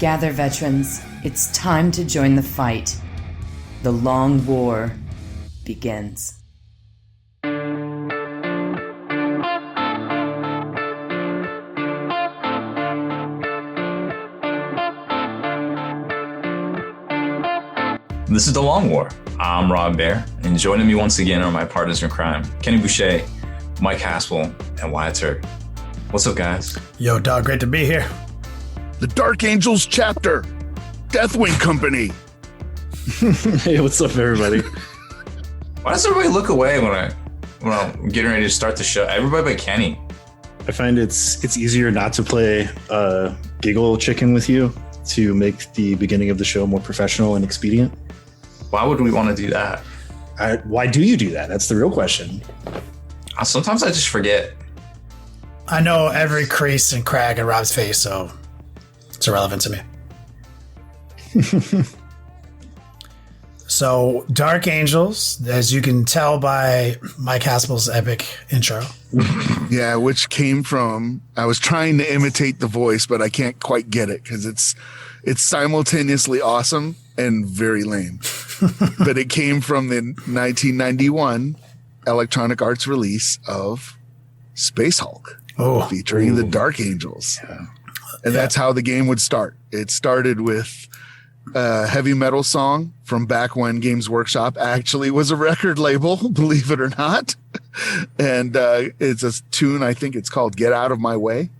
Gather, veterans. It's time to join the fight. The long war begins. This is The Long War. I'm Rob Baer, and joining me once again are my partners in crime, Kenny Boucher, Mike Haspil, and Wyatt Turk. What's up, guys? Yo, dog, great to be here. The Dark Angels chapter, Deathwing Company. Hey, what's up, everybody? Why does everybody look away when I'm getting ready to start the show? Everybody but Kenny. I find it's easier not to play giggle chicken with you to make the beginning of the show more professional and expedient. Why would we want to do that? Why do you do that? That's the real question. Sometimes I just forget. I know every crease and crack in Rob's face, so it's irrelevant to me. So, Dark Angels, as you can tell by Mike Haspil's epic intro. Yeah, which came from, I was trying to imitate the voice, but I can't quite get it because it's simultaneously awesome and very lame. But it came from the 1991 Electronic Arts release of Space Hulk, featuring the Dark Angels. Yeah. And that's how the game would start. It started with a heavy metal song from back when Games Workshop actually was a record label, believe it or not. And it's a tune, I think it's called Get Out of My Way.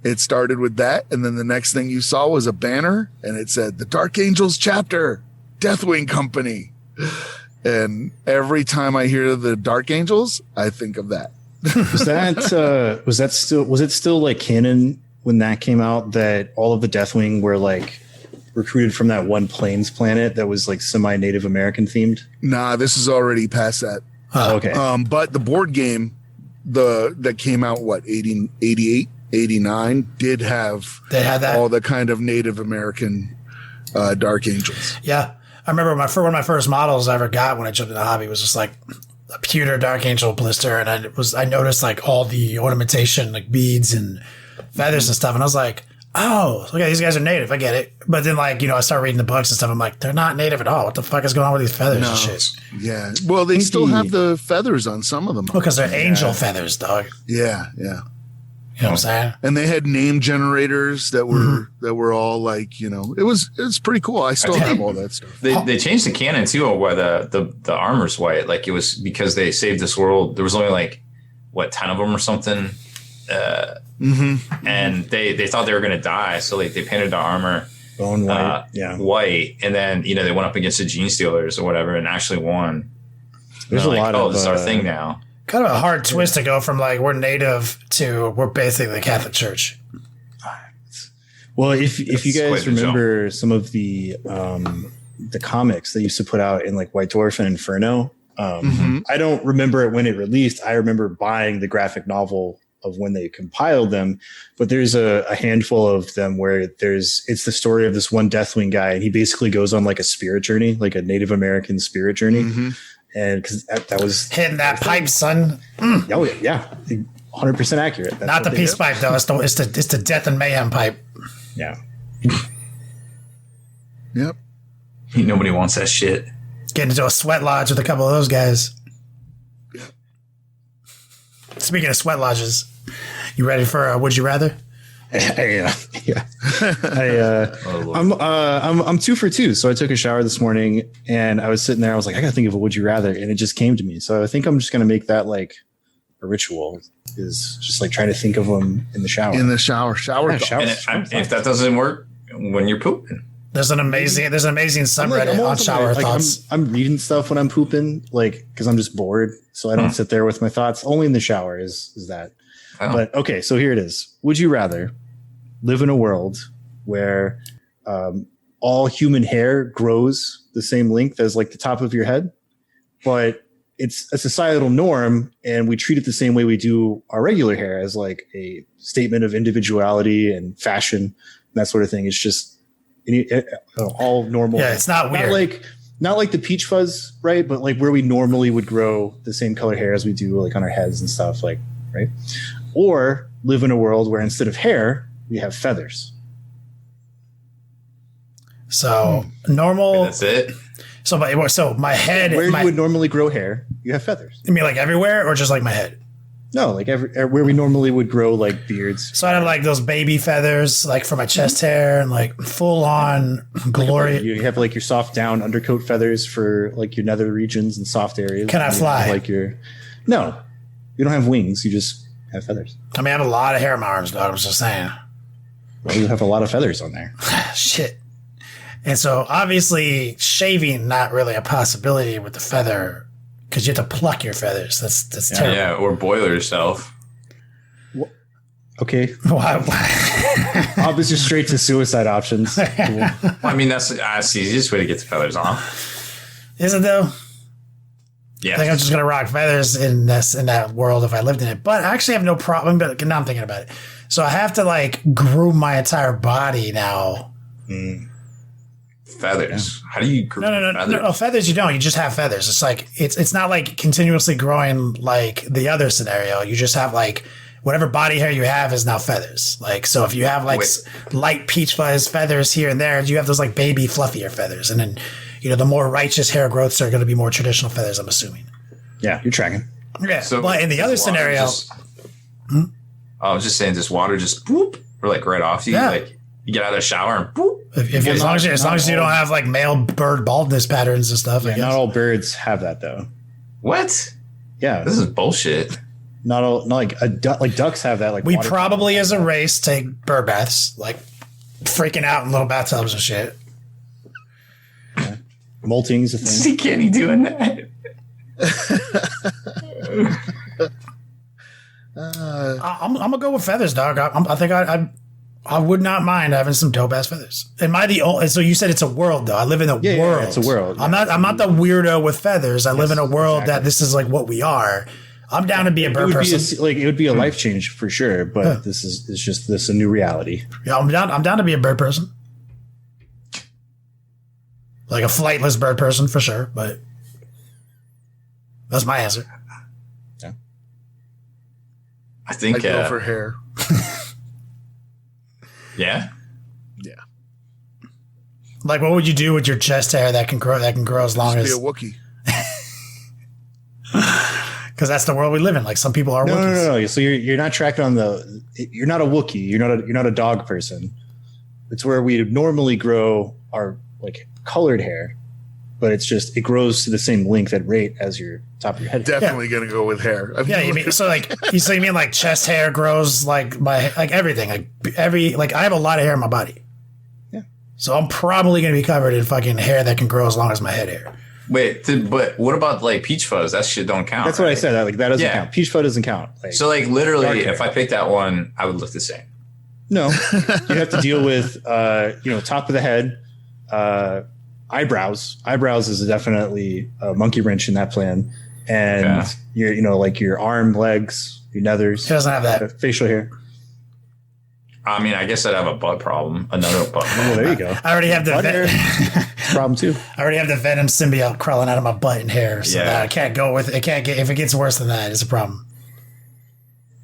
It started with that, and then the next thing you saw was a banner, and it said, The Dark Angels Chapter, Deathwing Company. And every time I hear the Dark Angels, I think of that. Was it still like canon when that came out that all of the Deathwing were like recruited from that one Plains planet that was like semi-Native American themed? Nah, this is already past that. Okay. But the board game, that came out, 88, 89, did have that. All the kind of Native American Dark Angels. Yeah. I remember one of my first models I ever got when I jumped in the hobby was just like a pewter Dark Angel blister. And I noticed like all the ornamentation, like beads and feathers and stuff. And I was like, oh, okay, these guys are native. I get it. But then, like, I start reading the books and stuff. I'm like, they're not native at all. What the fuck is going on with these feathers and shit? Yeah. Well, they still have the feathers on some of them. Well, because they're angel feathers, dog. Yeah. You know what I'm saying? And they had name generators that were all like, it was pretty cool. I still have all that stuff. They changed the canon too, where the armor's white. Like it was because they saved this world. There was only like 10 of them or something. And they thought they were going to die, so they painted the armor bone white, white, and then they went up against the Gene Stealers or whatever and actually won. There's a lot of this is our thing now. Kind of a hard twist to go from like we're native to we're basically the Catholic Church. Well, if you guys remember some of the comics they used to put out in like White Dwarf and Inferno, I don't remember it when it released. I remember buying the graphic novel of when they compiled them, but there's a handful of them where it's the story of this one Deathwing guy, and he basically goes on like a spirit journey, like a Native American spirit journey. And because that was hitting that pipe, son. Oh yeah, 100% accurate. That's not the peace pipe though. It's the death and mayhem pipe. Yeah. Yep. Nobody wants that shit. Getting into a sweat lodge with a couple of those guys. Speaking of sweat lodges, you ready for a Would You Rather? Yeah. I'm 2 for 2. So I took a shower this morning and I was sitting there. I was like, I gotta think of a Would You Rather, and it just came to me. So I think I'm just gonna make that like a ritual. Is just like trying to think of them in the shower. If that doesn't work, when you're pooping. There's an amazing subreddit on shower thoughts. I'm reading stuff when I'm pooping, like because I'm just bored, so I don't sit there with my thoughts. Only in the shower is that. Oh. But okay, so here it is. Would you rather live in a world where all human hair grows the same length as like the top of your head, but it's a societal norm and we treat it the same way we do our regular hair, as like a statement of individuality and fashion and that sort of thing? It's just all normal. Yeah, it's not weird. Not like the peach fuzz, right? But like where we normally would grow the same color hair as we do like on our heads and stuff, like, right? Or live in a world where instead of hair, we have feathers. So normal. That's it. So my head. Where you would normally grow hair, you have feathers. You mean like everywhere, or just like my head? No, like where we normally would grow like beards. So I have like those baby feathers, like for my chest hair, and like full on glory. You have like your soft down undercoat feathers for like your nether regions and soft areas. Can I fly? No, you don't have wings. You just have feathers. I mean, I have a lot of hair on my arms, dog. I was just saying. Well, you have a lot of feathers on there. Shit. And so obviously shaving not really a possibility with the feather because you have to pluck your feathers. That's terrible. Yeah, or boil yourself. Okay. Why? Obviously, straight to suicide options. I mean, that's the easiest way to get the feathers off. Is it though? Yeah. I think I'm just gonna rock feathers in that world if I lived in it. But I actually have no problem. But now I'm thinking about it. So I have to like groom my entire body now. Feathers. How do you groom feathers? No, feathers you don't. You just have feathers. It's like it's not like continuously growing like the other scenario. You just have like whatever body hair you have is now feathers. Like so if you have like light peach fuzz feathers here and there, you have those like baby fluffier feathers. And then the more righteous hair growths are going to be more traditional feathers, I'm assuming. Yeah, you're tracking. Yeah. So but in the other scenario, I was just saying, does water just boop or like right off you? Yeah. Like you get out of the shower and boop. as long as you don't have like male bird baldness patterns and stuff. I guess. Not all birds have that though. What? Yeah, This is bullshit. not like like ducks have that. Like We probably as a race take bird baths, like freaking out in little bathtubs and shit. Molting's a thing. See Kenny doing that. I'm gonna go with feathers, dog. I think I would not mind having some dope ass feathers. Am I the only? So you said it's a world, though. I live in a world. Yeah, it's a world. I'm not the weirdo with feathers. I live in a world that this is like what we are. I'm down to be a bird person. It would be a life change for sure, but it's just a new reality. Yeah, I'm down to be a bird person. Like a flightless bird person for sure, but that's my answer. Yeah. I think I'd go for hair. Yeah. Yeah. Like, what would you do with your chest hair that can grow as long Just as? be a Wookiee. Because that's the world we live in. Like some people are Wookiees. No. So you're not tracking on you're not a Wookiee. You're not a dog person. It's where we normally grow our like colored hair, but it grows to the same length and rate as your top of your head. Definitely gonna go with hair. I mean, Yeah, you mean you mean like chest hair grows like everything, like I have a lot of hair in my body. Yeah. So I'm probably gonna be covered in fucking hair that can grow as long as my head hair. Wait, but what about like peach fuzz? That shit don't count. That's what I said. That doesn't Yeah. count. Peach fuzz doesn't count. So like literally, if I picked that one, I would look the same. No, you have to deal with top of the head, eyebrows. Eyebrows is definitely a monkey wrench in that plan, and your arm, legs, your nethers. He doesn't have that. Facial hair. I mean, I guess I'd have a butt problem. Another butt problem. Well, there you go. I already have the Butt hair, problem too. I already have the venom symbiote crawling out of my butt and hair, so Yeah. that I can't go with it. It can't get if it gets worse than that. It's a problem.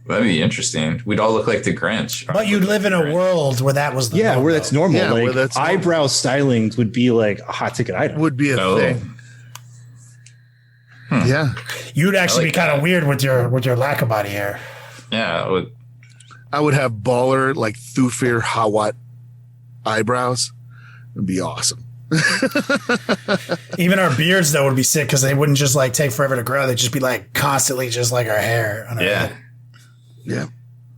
That'd be interesting. We'd all look like the Grinch. But you'd live in a world where that was the norm, where that's though. normal. Yeah, where like that's normal. eyebrow stylings would be like a hot ticket item. would be a No. thing. Yeah. You'd actually like be kind of that. weird with your lack of body hair. Yeah, it would. I would have baller like Thufir Hawat eyebrows. It'd be awesome. Even our beards though would be sick because they wouldn't just like take forever to grow. They'd just be like constantly just like our hair. On our Yeah. head. Yeah.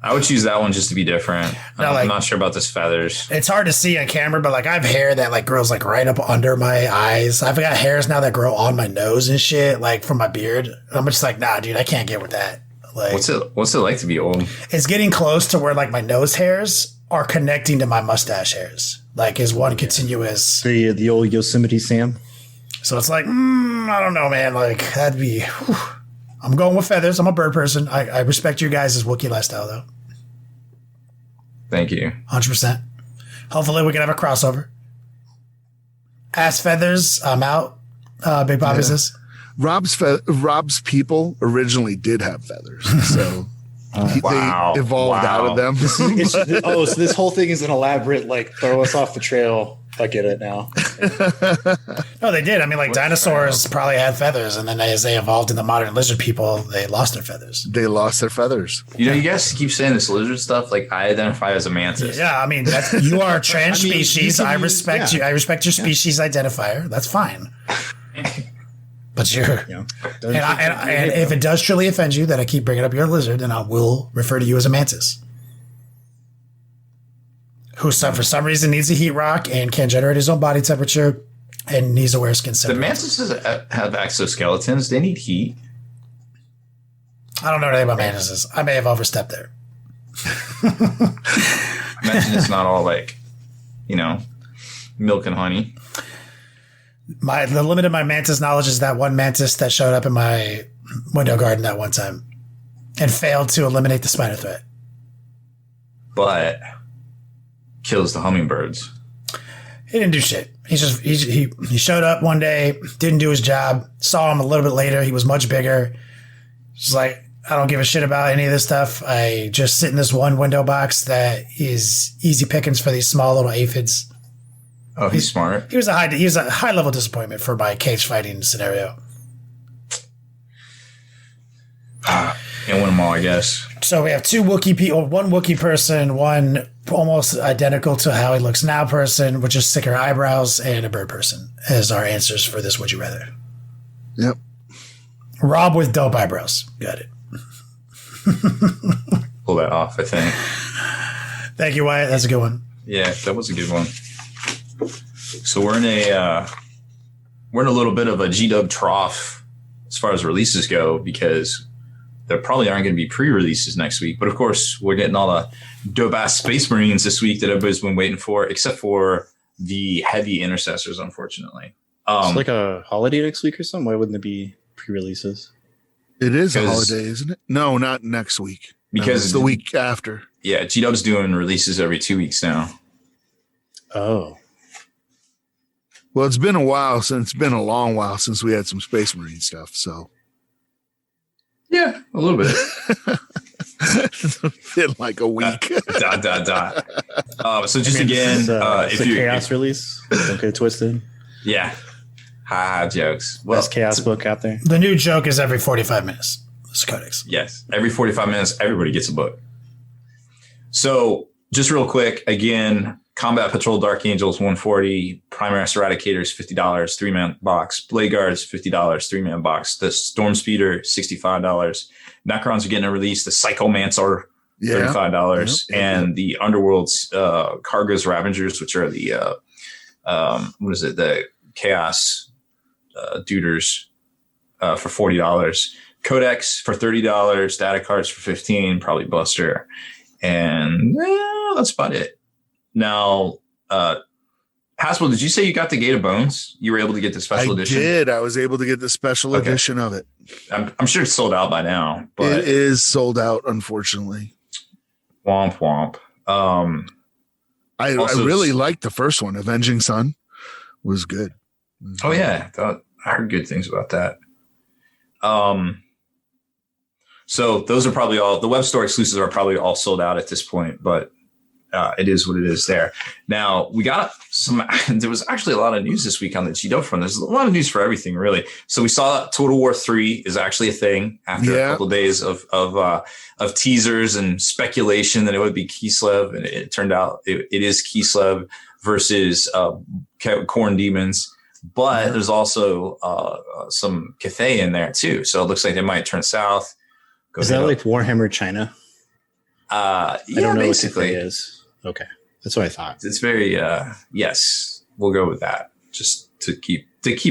I would choose that one just to be different. No, like- I'm not sure about this feathers. It's hard to see on camera, but like I have hair that like grows like right up under my eyes. I've got hairs now that grow on my nose and shit, like from my beard. I'm just like, nah, dude, I can't get with that. Like, What's it like to be old? it's getting close to where like my nose hairs are connecting to my mustache hairs, like is one continuous. The old Yosemite Sam. So it's like, I don't know, man. Like that'd be. Whew. I'm going with feathers. I'm a bird person. I respect you guys' Wookiee lifestyle though. Thank you. 100%. Hopefully we can have a crossover. Ass feathers. I'm out. Big Bobby says. Rob's people originally did have feathers, so Wow. they evolved out of them. So this whole thing is an elaborate like throw us off the trail I get it now. No, they did. I mean, like dinosaurs probably had feathers, and then as they evolved into modern lizard people, they lost their feathers. They lost their feathers. You guys keep saying this lizard stuff. Like, I identify as a mantis. Yeah, I mean, you are a trans species. I respect you. I respect your species identifier. That's fine. But you're, and if it does truly offend you that I keep bringing up your lizard, then I will refer to you as a mantis, who for some reason needs a heat rock and can generate his own body temperature and needs to wear skin The separate. mantises have exoskeletons. They need heat. I don't know anything about mantises. I may have overstepped there. Imagine it's not all like, milk and honey. The limit of my mantis knowledge is that one mantis that showed up in my window garden that one time and failed to eliminate the spider threat. But kills the hummingbirds. He didn't do shit. He showed up one day, didn't do his job, saw him a little bit later. He was much bigger. Just like, I don't give a shit about any of this stuff. I just sit in this one window box that is easy pickings for these small little aphids. Oh, he's smart. He was a high level disappointment for my cage fighting scenario. Can't win them all, I guess. So we have two Wookiee people, one Wookiee person, one almost identical to how he looks now person with just thicker eyebrows, and a bird person as our answers for this Would You Rather. Yep. Rob with dope eyebrows. Got it. Pull that off, I think. Thank you, Wyatt. That's a good one. Yeah, that was a good one. So we're in a little bit of a G-Dub trough as far as releases go, because there probably aren't going to be pre-releases next week. But of course, we're getting all the dope-ass Space Marines this week that everybody's been waiting for, except for the heavy intercessors, unfortunately. It's like a holiday next week or something. Why wouldn't it be pre-releases? It is a holiday, isn't it? No, not next week. Because it's the week after. Yeah, G-Dub's doing releases every 2 weeks now. Oh. Well, it's been a long while since we had some Space Marine stuff. So, yeah, a little bit. It's been like a week. So just again, if you chaos release, don't get twisted. Yeah, jokes. Well, best chaos book out there. The new joke is every 45 minutes. It's Codex. Yes, every 45 minutes, everybody gets a book. So just real quick, again. Combat Patrol Dark Angels, $140. Primaris Eradicators, $50, 3-man box. Blade Guards, $50, 3-man box. The Storm Speeder, $65. Necrons are getting a release. The Psychomancer, $35. Yep. And the Underworld's Karga's Ravengers, which are the, the Chaos Duders for $40. Codex for $30. Data cards for $15, probably Buster. And that's about it. Now, Haspil, did you say you got the Gate of Bones? You were able to get the special edition? I did. I was able to get the special edition of it. I'm sure it's sold out by now. But it is sold out, unfortunately. Womp womp. I really liked the first one. Avenging Sun was good. Oh, yeah. I heard good things about that. So those are probably all. The web store exclusives are probably all sold out at this point, but it is what it is there. Now, we got there was actually a lot of news this week on the G-Dub front. There's a lot of news for everything, really. So we saw that Total War 3 is actually a thing after a couple of days of teasers and speculation that it would be Kislev. And it turned out it is Kislev versus Khorne Demons. But there's also some Cathay in there, too. So it looks like they might turn south. Is that like Warhammer China? I don't know basically. What Cathay is. Okay. That's what I thought. It's very, yes, we'll go with that just to keep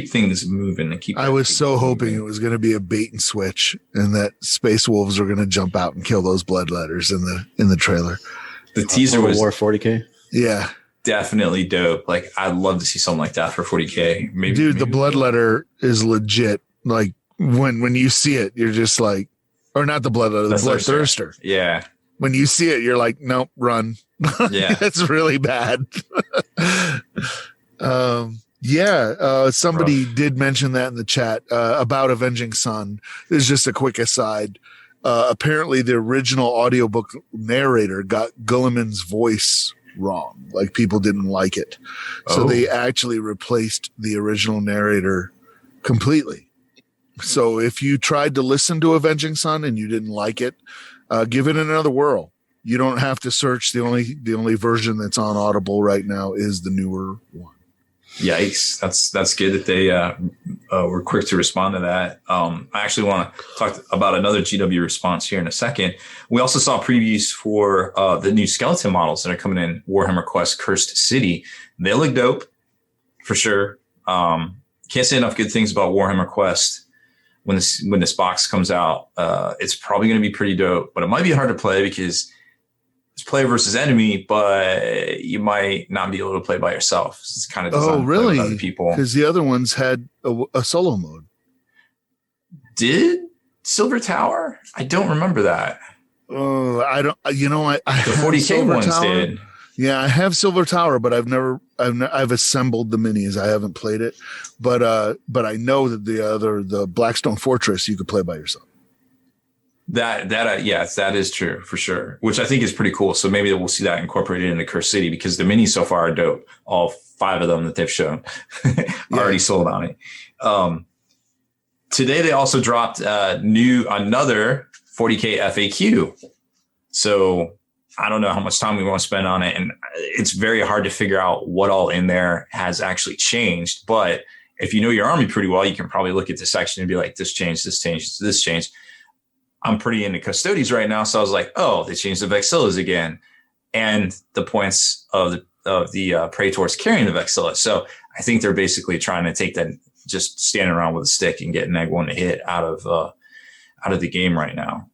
things moving and keep. I was so hoping it was going to be a bait and switch and that Space Wolves were going to jump out and kill those bloodletters in the trailer. The teaser was War 40K. Yeah. Definitely dope. Like, I'd love to see something like that for 40K. Maybe the bloodletter is legit. Like when you see it, you're just like, or not the bloodletter, the bloodthirster. Yeah. When you see it, you're like, nope, run. Yeah. That's really bad. Somebody did mention that in the chat about Avenging Sun. This is just a quick aside. Apparently the original audiobook narrator got Gulliman's voice wrong. Like people didn't like it. So they actually replaced the original narrator completely. So if you tried to listen to Avenging Sun and you didn't like it, give it another whirl. You don't have to search. The only version that's on Audible right now is the newer one. Yikes. That's good that they were quick to respond to that. I actually want to talk about another GW response here in a second. We also saw previews for the new skeleton models that are coming in Warhammer Quest Cursed City. They look dope for sure. Can't say enough good things about Warhammer Quest. When this box comes out, it's probably going to be pretty dope, but it might be hard to play because it's player versus enemy, but you might not be able to play by yourself. It's kind of designed to play with other people. Because the other ones had a solo mode. Did Silver Tower? I don't remember that. Oh, I don't. You know, I the 40K ones did. Yeah, I have Silver Tower, but I've assembled the minis. I haven't played it, but I know that the Blackstone Fortress you could play by yourself. Yes, that is true for sure, which I think is pretty cool. So maybe we'll see that incorporated into Cursed City because the minis so far are dope. All 5 of them that they've shown already sold on it. Today they also dropped another 40K FAQ. So I don't know how much time we want to spend on it. And it's very hard to figure out what all in there has actually changed. But if you know your army pretty well, you can probably look at the section and be like, this changed, this changed, this changed. I'm pretty into Custodes right now. So I was like, oh, they changed the Vexillas again. And the points of the Praetors carrying the Vexilla. So I think they're basically trying to take that, just standing around with a stick and getting egg one to hit out of the game right now.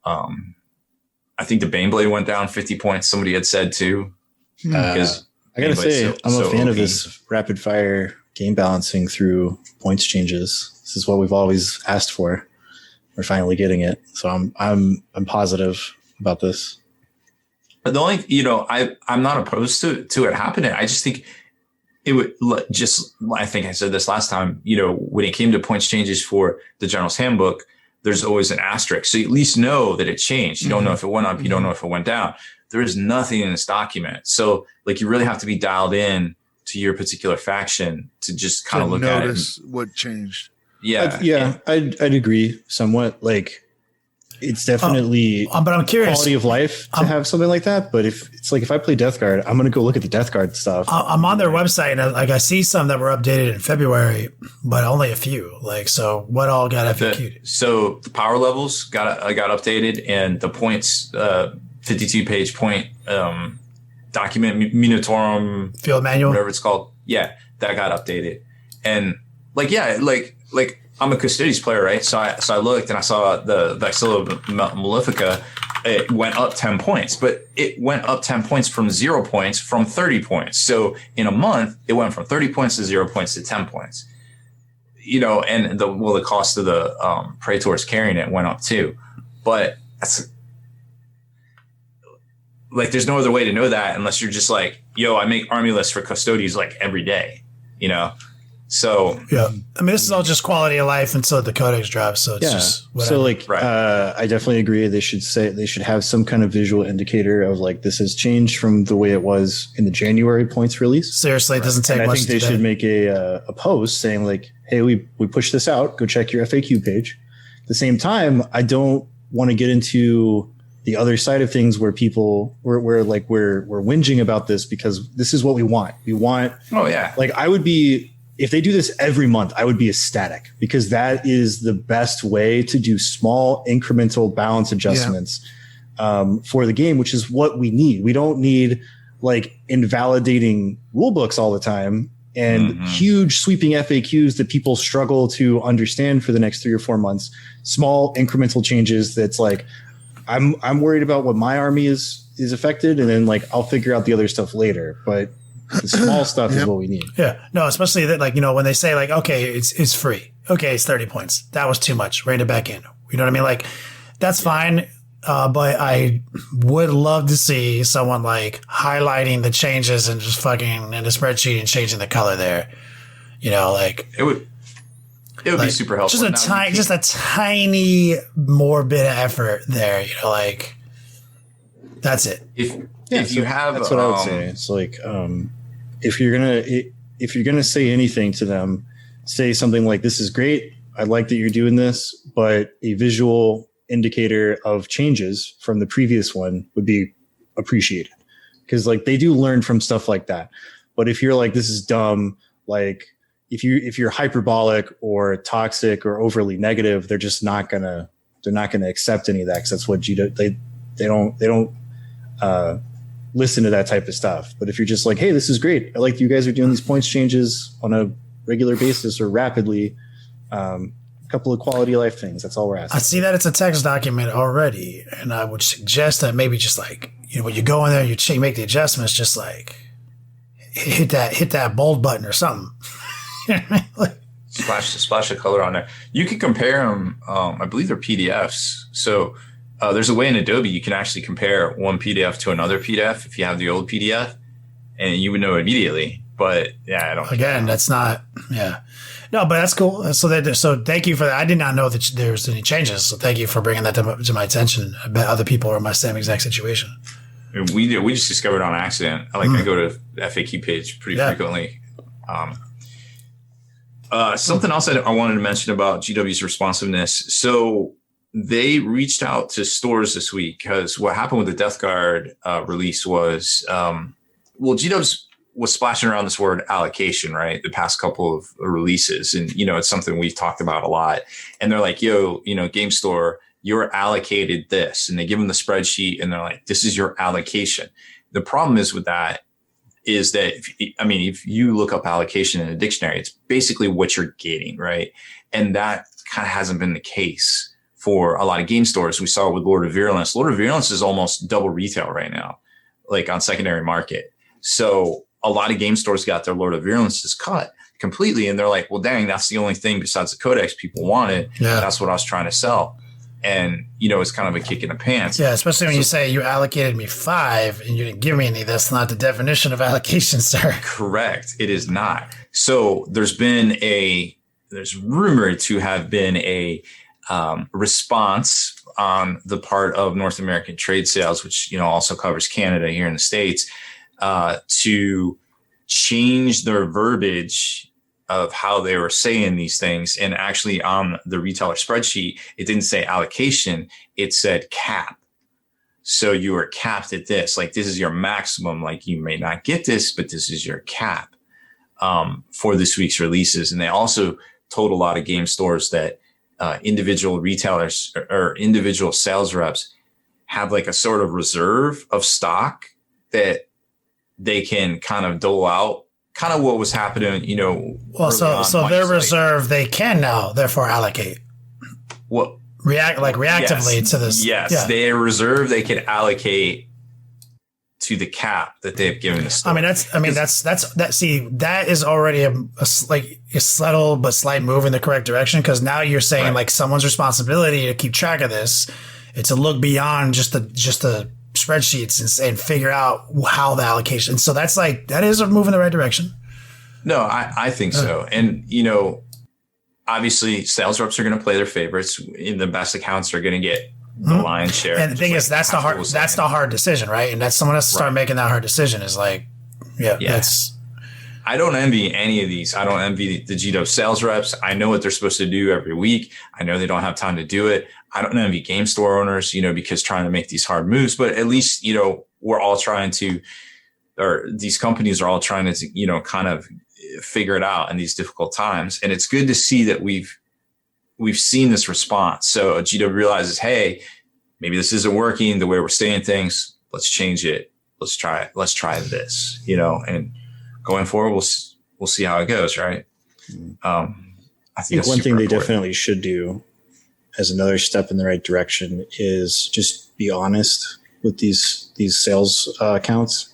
I think the Baneblade went down 50 points. Somebody had said too. I gotta say, I'm a fan of this rapid fire game balancing through points changes. This is what we've always asked for. We're finally getting it, so I'm positive about this. But the only, I'm not opposed to it happening. I just think it would I think I said this last time. When it came to points changes for the General's Handbook, there's always an asterisk, so you at least know that it changed. You don't know if it went up, you don't know if it went down. There is nothing in this document, so you really have to be dialed in to your particular faction to just kind of look at it. Notice what changed. Yeah. I'd agree somewhat. It's definitely but I'm curious, quality of life to have something like that. But if I play Death Guard, I'm going to go look at the Death Guard stuff. I'm on their website and I see some that were updated in February, but only a few. So what all got FAQ'd? So the power levels got updated, and the points, 52-page point document, Minotaurum field manual, whatever it's called. Yeah, that got updated, and I'm a Custodes player, right? So I looked and I saw the Vexilla Malefica. It went up 10 points, but it went up 10 points from 0 points from 30 points. So in a month, it went from 30 points to 0 points to 10 points. And the cost of the Praetors carrying it went up too. But that's there's no other way to know that unless you're just I make army lists for Custodes every day, So yeah, this is all just quality of life until the Codex drops. So it's just whatever. So I definitely agree. They should have some kind of visual indicator of this has changed from the way it was in the January points release. Seriously, it doesn't take much. I think they should make a post saying hey, we pushed this out. Go check your FAQ page. At the same time, I don't want to get into the other side of things where people we're whinging about this because this is what we want. We want. Oh yeah. I would be. If they do this every month, I would be ecstatic because that is the best way to do small incremental balance adjustments for the game, which is what we need. We don't need invalidating rule books all the time and huge sweeping FAQs that people struggle to understand for the next 3 or 4 months. Small incremental changes. That's I'm worried about what my army is affected, and then I'll figure out the other stuff later. But the small stuff is what we need. Yeah. No, especially that, when they say okay, it's free. Okay, it's 30 points. That was too much. Rein it back in. You know what I mean? That's fine. But I would love to see someone highlighting the changes and just fucking in the spreadsheet and changing the color there. It would be super helpful. Just a tiny more bit of effort there. That's it. Yeah, if you have, that's what I would say. It's like, if you're gonna say anything to them, say something like, "This is great. I like that you're doing this, but a visual indicator of changes from the previous one would be appreciated." Because like they do learn from stuff like that. But if you're like, "This is dumb," like if you're hyperbolic or toxic or overly negative, they're not gonna accept any of that, because that's what they don't listen to that type of stuff. But if you're just like, "Hey, this is great. I like that you guys are doing these points changes on a regular basis or rapidly. A couple of quality of life things. That's all we're asking." I see that it's a text document already, and I would suggest that maybe just like, when you go in there, you make the adjustments, just like hit that bold button or something. You know what I mean? Like, splash of color on there. You can compare them. I believe they're PDFs. So there's a way in Adobe you can actually compare one PDF to another PDF if you have the old PDF, and you would know immediately. But yeah, I don't. Again, that's not. Yeah. No, but that's cool. So thank you for that. I did not know that there's any changes. So thank you for bringing that to my attention. I bet other people are in my same exact situation. We just discovered on accident. I go to the FAQ page pretty frequently. Something else I wanted to mention about GW's responsiveness. So they reached out to stores this week, because what happened with the Death Guard release was, GW was splashing around this word allocation, right? The past couple of releases. And, it's something we've talked about a lot. And they're like, "Yo, Game Store, you're allocated this." And they give them the spreadsheet and they're like, "This is your allocation." The problem is with that is that, if you look up allocation in a dictionary, it's basically what you're getting, right? And that kind of hasn't been the case for a lot of game stores. We saw it with Lord of Virulence. Lord of Virulence is almost double retail right now, like on secondary market. So a lot of game stores got their Lord of Virulences cut completely. And they're like, "Well, dang, that's the only thing besides the Codex people wanted. Yeah. That's what I was trying to sell." And, it's kind of a kick in the pants. Yeah, especially when you say you allocated me 5 and you didn't give me any. That's not the definition of allocation, sir. Correct. It is not. So there's rumored to have been a response on the part of North American Trade Sales, which, also covers Canada here in the States, to change their verbiage of how they were saying these things. And actually on the retailer spreadsheet, it didn't say allocation, it said cap. So you are capped at this, like this is your maximum, like you may not get this, but this is your cap for this week's releases. And they also told a lot of game stores that individual retailers or individual sales reps have like a sort of reserve of stock that they can kind of dole out, kind of what was happening, Well, so their reserve, they can now therefore allocate. Well, reactively to this. Yes, yeah. Their reserve, they could allocate to the cap that they've given the store. That is already a subtle but slight move in the correct direction, because now you're saying like someone's responsibility to keep track of this. It's a look beyond just the spreadsheets and figure out how the allocation. So that is a move in the right direction. No, I think so. And, obviously sales reps are going to play their favorites. The best accounts are going to get the lion's share. And the thing is, that's the hard decision, right? And that's someone has to start making that hard decision is like, I don't envy any of these. I don't envy the GW sales reps. I know what they're supposed to do every week. I know they don't have time to do it. I don't envy game store owners, because trying to make these hard moves, but at least, we're all trying to, or these companies are all trying to, kind of figure it out in these difficult times. And it's good to see that we've seen this response. So GW realizes, hey, maybe this isn't working the way we're saying things. Let's change it. Let's try it. Let's try this, and going forward, we'll see how it goes. Right. I think one thing they definitely should do as another step in the right direction is just be honest with these sales accounts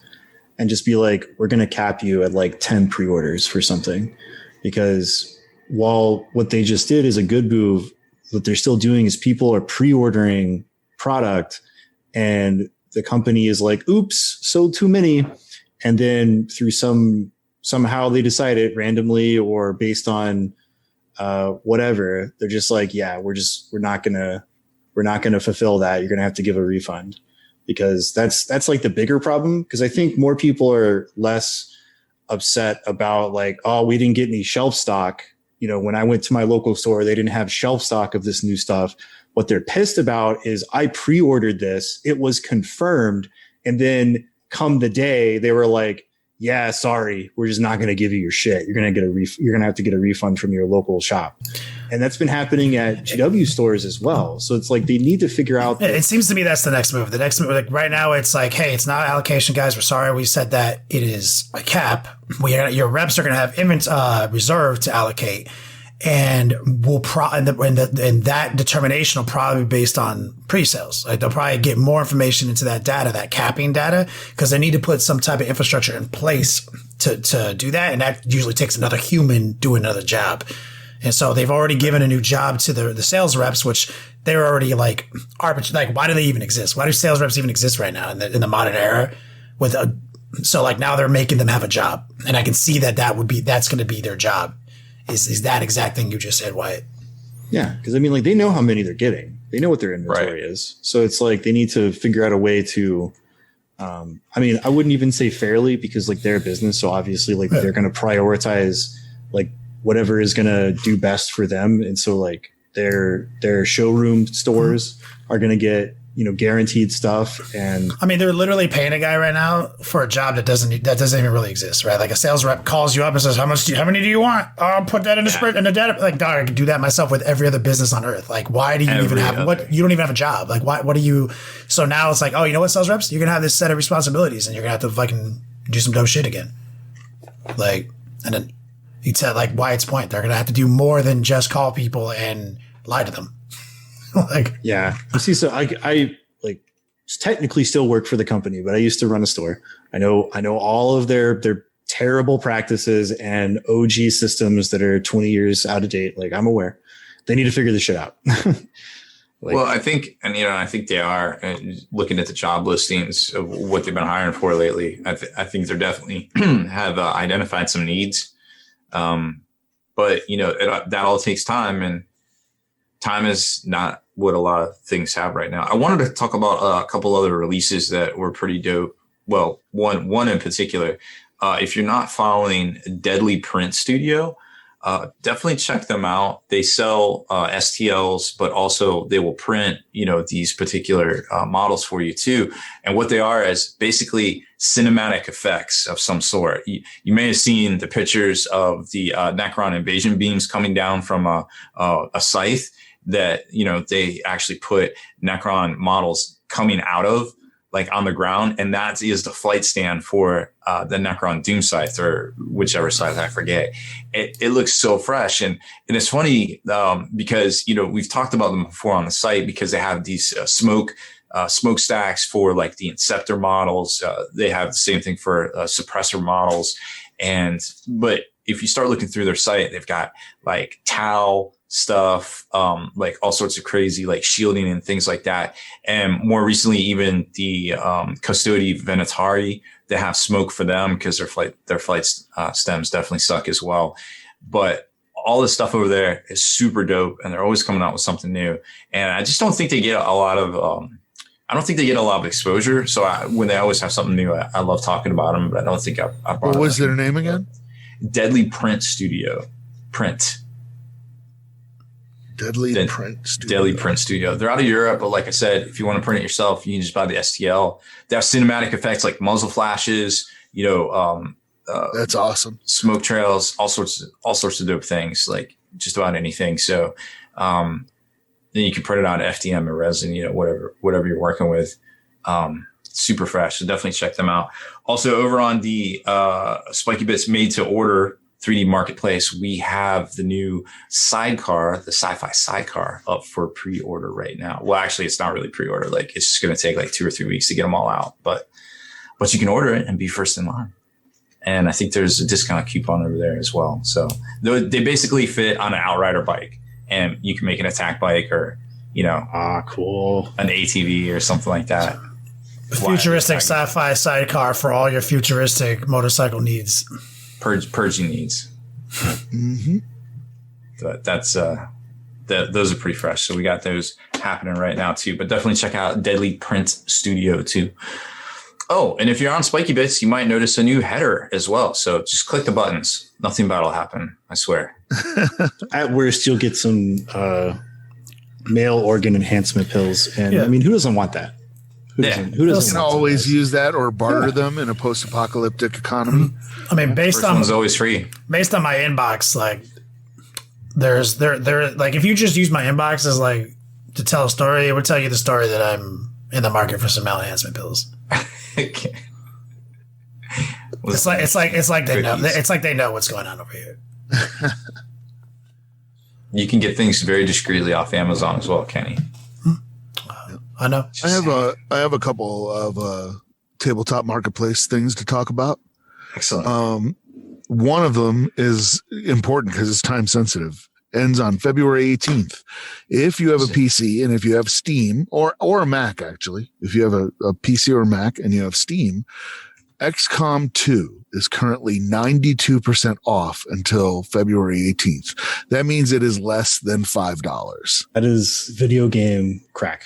and just be like, we're going to cap you at like 10 pre-orders for something, because while what they just did is a good move, what they're still doing is people are pre-ordering product and the company is like, oops, sold too many. And then through somehow they decided randomly or based on whatever, they're just like, yeah, we're not gonna fulfill that. You're gonna have to give a refund. because that's like the bigger problem. Because I think more people are less upset about like, oh, we didn't get any shelf stock. You know, when I went to my local store, they didn't have shelf stock of this new stuff. What they're pissed about is I pre-ordered this. It was confirmed. And then come the day, they were like, yeah, sorry, we're just not going to give you your shit. You're going to have to get a refund from your local shop. And that's been happening at GW stores as well. So it's like they need to figure out. It seems to me that's the next move. The next move, like right now, it's like, hey, it's not allocation, guys. We're sorry. We said that it is a cap. Your reps are going to have reserve to allocate. And we'll and that determination will probably be based on pre-sales. Like they'll probably get more information into that data, that capping data, because they need to put some type of infrastructure in place to do that. And that usually takes another human doing another job. And so they've already given a new job to the sales reps, which they're already like why do they even exist? Why do sales reps even exist right now in the modern era? So like now they're making them have a job, and I can see that's going to be their job. Is that exact thing you just said, Wyatt? Yeah, because I mean, like they know how many they're getting. They know what their inventory is. So it's like they need to figure out a way to. I mean, I wouldn't even say fairly because like they're a business, so obviously like they're going to prioritize like whatever is going to do best for them, and so like their showroom stores are going to get guaranteed stuff. And I mean, they're literally paying a guy right now for a job that doesn't even really exist, right? Like a sales rep calls you up and says, how many do you want? I'll put that in the spread in the data. Like, dog, I can do that myself with every other business on earth. Like, why do you even have what? You don't even have a job. Like, what do you? So now it's like, oh, you know what, sales reps, you're gonna have this set of responsibilities, and you're gonna have to fucking do some dumb shit again. Like, and then he said, like Wyatt's point, they're gonna have to do more than just call people and lie to them. Like, yeah, you see, so I like technically still work for the company, but I used to run a store. I know all of their terrible practices and OG systems that are 20 years out of date. Like, I'm aware they need to figure this shit out. Well, I think they are looking at the job listings of what they've been hiring for lately. I think they're definitely have identified some needs. But that all takes time, and time is not what a lot of things have right now. I wanted to talk about a couple other releases that were pretty dope. Well, one in particular. If you're not following Deadly Print Studio, definitely check them out. They sell STLs, but also they will print, these particular models for you too. And what they are is basically cinematic effects of some sort. You may have seen the pictures of the Necron invasion beams coming down from a scythe that, they actually put Necron models coming out of, like on the ground. And that is the flight stand for the Necron Doom Scythe, or whichever scythe, I forget. It looks so fresh. And it's funny because, we've talked about them before on the site, because they have these smokestacks for like the Inceptor models. They have the same thing for suppressor models. But if you start looking through their site, they've got like Tau stuff, like all sorts of crazy like shielding and things like that. And more recently, even the Custodi Venatari, they have smoke for them because their flight stems definitely suck as well. But all this stuff over there is super dope, and they're always coming out with something new. And I just don't think they get a lot of exposure. So when they always have something new, I love talking about them, but I don't think I brought What was their name again? Deadly Print Studio. Deadly Print Studio. Deadly Print Studio. They're out of Europe, but like I said, if you want to print it yourself, you can just buy the STL. They have cinematic effects like muzzle flashes, that's awesome. Smoke trails, all sorts of dope things, like just about anything. So then you can print it on FDM or resin, whatever you're working with. Super fresh. So definitely check them out. Also, over on the Spiky Bits made to order 3D marketplace, we have the new sidecar, the sci-fi sidecar, up for pre-order right now. Well, actually, it's not really pre-order. Like, it's just going to take like 2 or 3 weeks to get them all out. But you can order it and be first in line. And I think there's a discount coupon over there as well. So they basically fit on an Outrider bike, and you can make an attack bike or, cool, an ATV or something like that. Futuristic sci-fi sidecar for all your futuristic motorcycle needs. Purging needs. Mm-hmm. But those are pretty fresh. So we got those happening right now too. But definitely check out Deadly Print Studio too. Oh, and if you're on Spiky Bits, you might notice a new header as well. So just click the buttons. Nothing bad will happen. I swear. At worst, you'll get some male organ enhancement pills. And I mean, who doesn't want that? Who doesn't You want can always use that or barter them in a post-apocalyptic economy. I mean, First one's always free. based on my inbox, like there like if you just use my inbox as like to tell a story, it would tell you the story that I'm in the market for some male enhancement pills. It's like they know. It's like they know what's going on over here. You can get things very discreetly off Amazon as well, Kenny. I know. I have a couple of tabletop marketplace things to talk about. Excellent. One of them is important because it's time sensitive. Ends on February 18th. If you have a PC and if you have Steam or a Mac, actually, if you have a PC or Mac and you have Steam, XCOM 2 is currently 92% off until February 18th. That means it is less than $5. That is video game crack.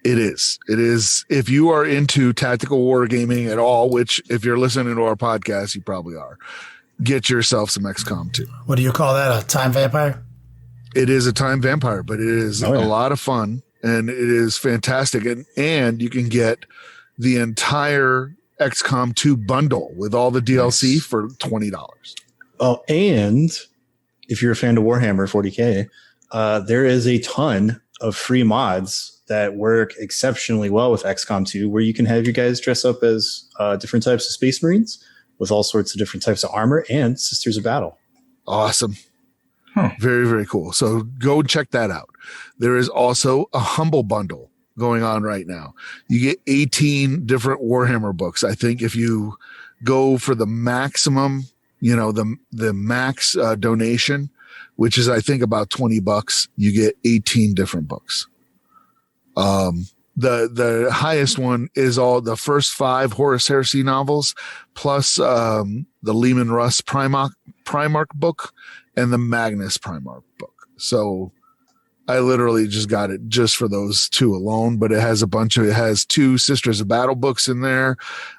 It is. It is. If you are into tactical wargaming at all, which if you're listening to our podcast, you probably are, get yourself some XCOM 2. What do you call that? A time vampire? It is a time vampire, but it is a lot of fun and it is fantastic. And you can get the entire XCOM 2 bundle with all the DLC for $20. Oh, and if you're a fan of Warhammer 40K, there is a ton of free mods that work exceptionally well with XCOM 2, where you can have your guys dress up as different types of Space Marines with all sorts of different types of armor and Sisters of Battle. Awesome. Very, very cool. So go check that out. There is also a Humble Bundle going on right now. You get 18 different Warhammer books. I think if you go for the maximum, the max donation, which is, I think, about $20, you get 18 different books. The highest one is all the first 5 Horus Heresy novels, plus the Lehman Russ Primarch book and the Magnus Primarch book. So I literally just got it just for those 2 alone, but it has 2 Sisters of Battle books in there.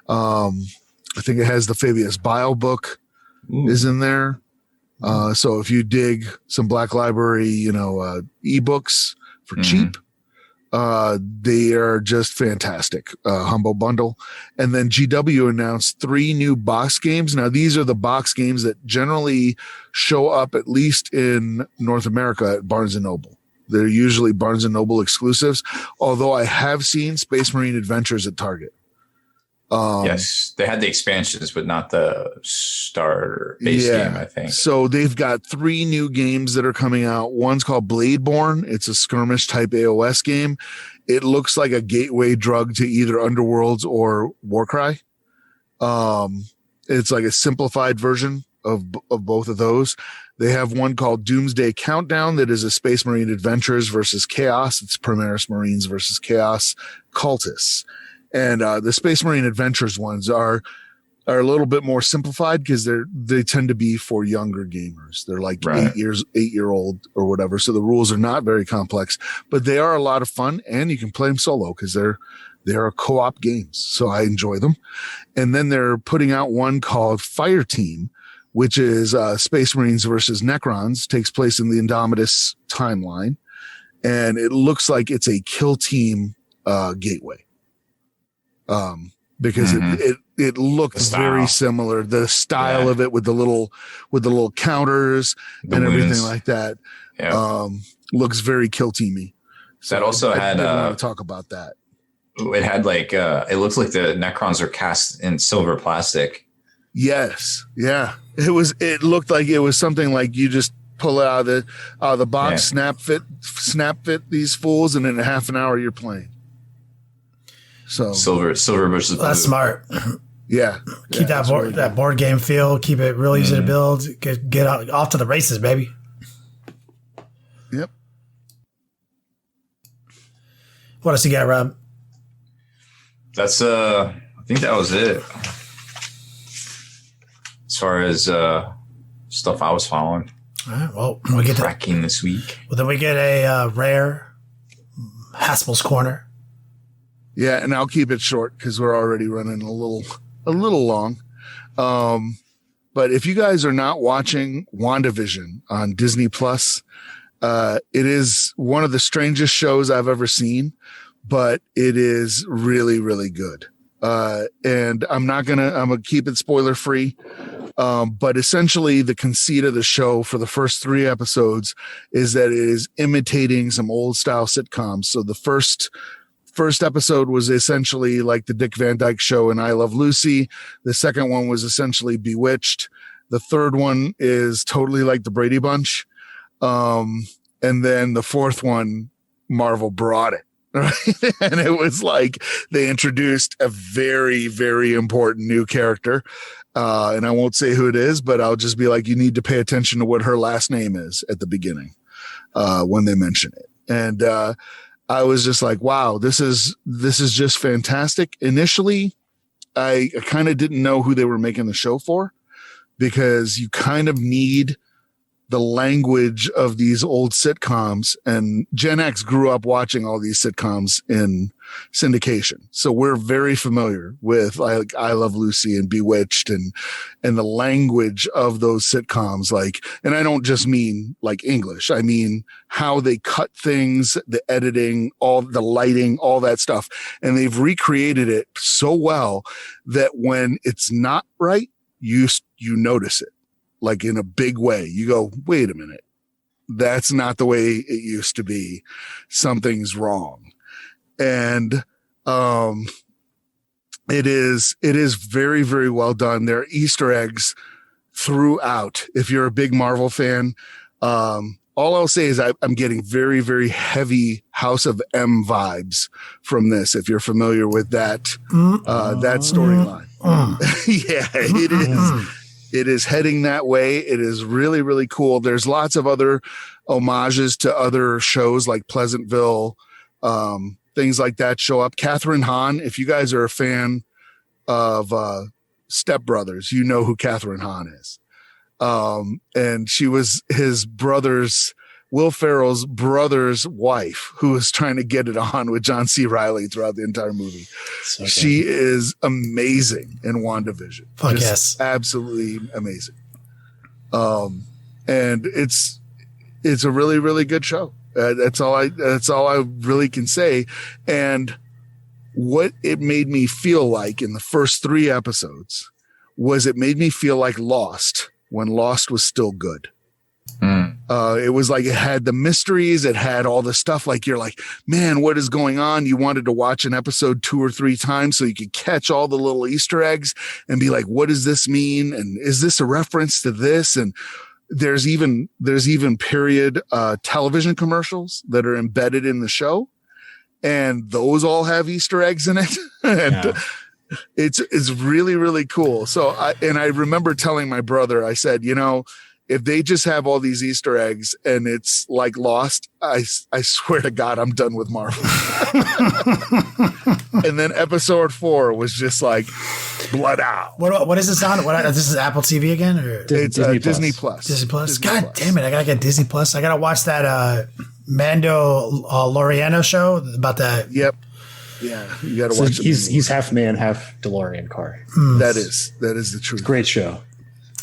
I think it has the Fabius Bile book is in there. So if you dig some Black Library, ebooks for cheap, they are just fantastic. Humble Bundle. And then GW announced 3 new box games. Now, these are the box games that generally show up, at least in North America, at Barnes & Noble. They're usually Barnes & Noble exclusives, although I have seen Space Marine Adventures at Target. Yes, they had the expansions, but not the starter base game, I think. So they've got 3 new games that are coming out. One's called Bladeborn. It's a skirmish type AOS game. It looks like a gateway drug to either Underworlds or Warcry. It's like a simplified version of both of those. They have one called Doomsday Countdown that is a Space Marine Adventures versus Chaos. It's Primaris Marines versus Chaos Cultists. And the Space Marine Adventures ones are a little bit more simplified because they tend to be for younger gamers. They're like 8-year-old or whatever. So the rules are not very complex, but they are a lot of fun, and you can play them solo because they're co-op games. So I enjoy them. And then they're putting out one called Fire Team, which is Space Marines versus Necrons, takes place in the Indomitus timeline. And it looks like it's a kill team gateway. Because it looks very similar. The style of it with the little counters and everything like that, looks very kill teamy. So that also I want to talk about that. It had like it looks like the Necrons are cast in silver plastic. Yes, yeah. It looked like it was something like you just pull it out of the box, snap fit these fools, and in a half an hour you're playing. So silver versus blue. That's smart. Yeah. Keep that board game feel. Keep it real easy to build. Get off to the races, baby. Yep. What else you got, Rob? That's I think that was it. As far as stuff I was following. All right. Well, we get tracking this week. Well, then we get a rare Haspil's Corner. Yeah, and I'll keep it short because we're already running a little long. But if you guys are not watching WandaVision on Disney Plus, it is one of the strangest shows I've ever seen, but it is really, really good. And I'm gonna keep it spoiler free. But essentially the conceit of the show for the first 3 episodes is that it is imitating some old style sitcoms. So the first episode was essentially like the Dick Van Dyke Show and I Love Lucy. The second one was essentially Bewitched. The third one is totally like the Brady Bunch. And then the fourth one, Marvel brought it. Right? And it was like they introduced a very, very important new character. And I won't say who it is, but I'll just be like, you need to pay attention to what her last name is at the beginning, when they mention it. And, I was just like, wow, this is just fantastic. Initially, I kind of didn't know who they were making the show for, because you kind of need the language of these old sitcoms, and Gen X grew up watching all these sitcoms in syndication. So we're very familiar with like I Love Lucy and Bewitched and the language of those sitcoms. Like, and I don't just mean like English. I mean how they cut things, the editing, all the lighting, all that stuff. And they've recreated it so well that when it's not right, you notice it. Like in a big way, you go, wait a minute, that's not the way it used to be. Something's wrong. And, it is very, very well done. There are Easter eggs throughout. If you're a big Marvel fan, all I'll say is I'm getting very, very heavy House of M vibes from this. If you're familiar with that storyline. Yeah, it is. It is heading that way. It is really, really cool. There's lots of other homages to other shows like Pleasantville, things like that show up. Catherine Hahn, if you guys are a fan of Step Brothers, you know who Catherine Hahn is. And she was his brother's, Will Ferrell's brother's wife, who was trying to get it on with John C. Reilly throughout the entire movie. So she is amazing in WandaVision. Fuck yes. Absolutely amazing. And it's a really, really good show. That's all I really can say. And what it made me feel like in the first 3 episodes was it made me feel like Lost when Lost was still good. It was like it had the mysteries, it had all the stuff like you're like, man, what is going on? You wanted to watch an episode 2 or 3 times so you could catch all the little Easter eggs and be like, what does this mean? And is this a reference to this? And there's even period television commercials that are embedded in the show, and those all have Easter eggs in it. And it's really, really cool. So I remember telling my brother, I said, if they just have all these Easter eggs and it's like Lost, I swear to God, I'm done with Marvel. And then episode 4 was just like blood out. What is this on? This is Apple TV again? Or? It's Disney Plus. Disney Plus. God damn it. I got to get Disney Plus. I got to watch that Mando Laureano show about that. Yep. Yeah. You got to watch it. He's half man, half DeLorean car. That is the truth. It's a great show.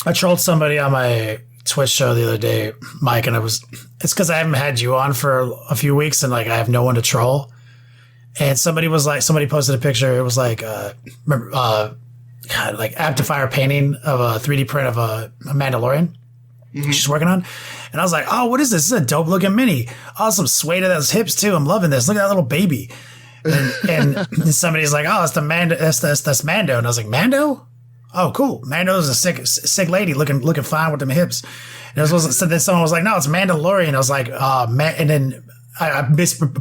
I trolled somebody on my Twitch show the other day, Mike, and it's because I haven't had you on for a few weeks and like I have no one to troll. And somebody posted a picture. It was like, like Aptifier painting of a 3D print of a Mandalorian she's working on. And I was like, oh, what is this? This is a dope looking mini. Awesome sway to those hips too. I'm loving this. Look at that little baby. And somebody's like, oh, it's the Mando. That's Mando. And I was like, Mando? Oh, cool. Mando's a sick lady looking fine with them hips. And so then someone was like, no, it's Mandalorian. I was like, and then I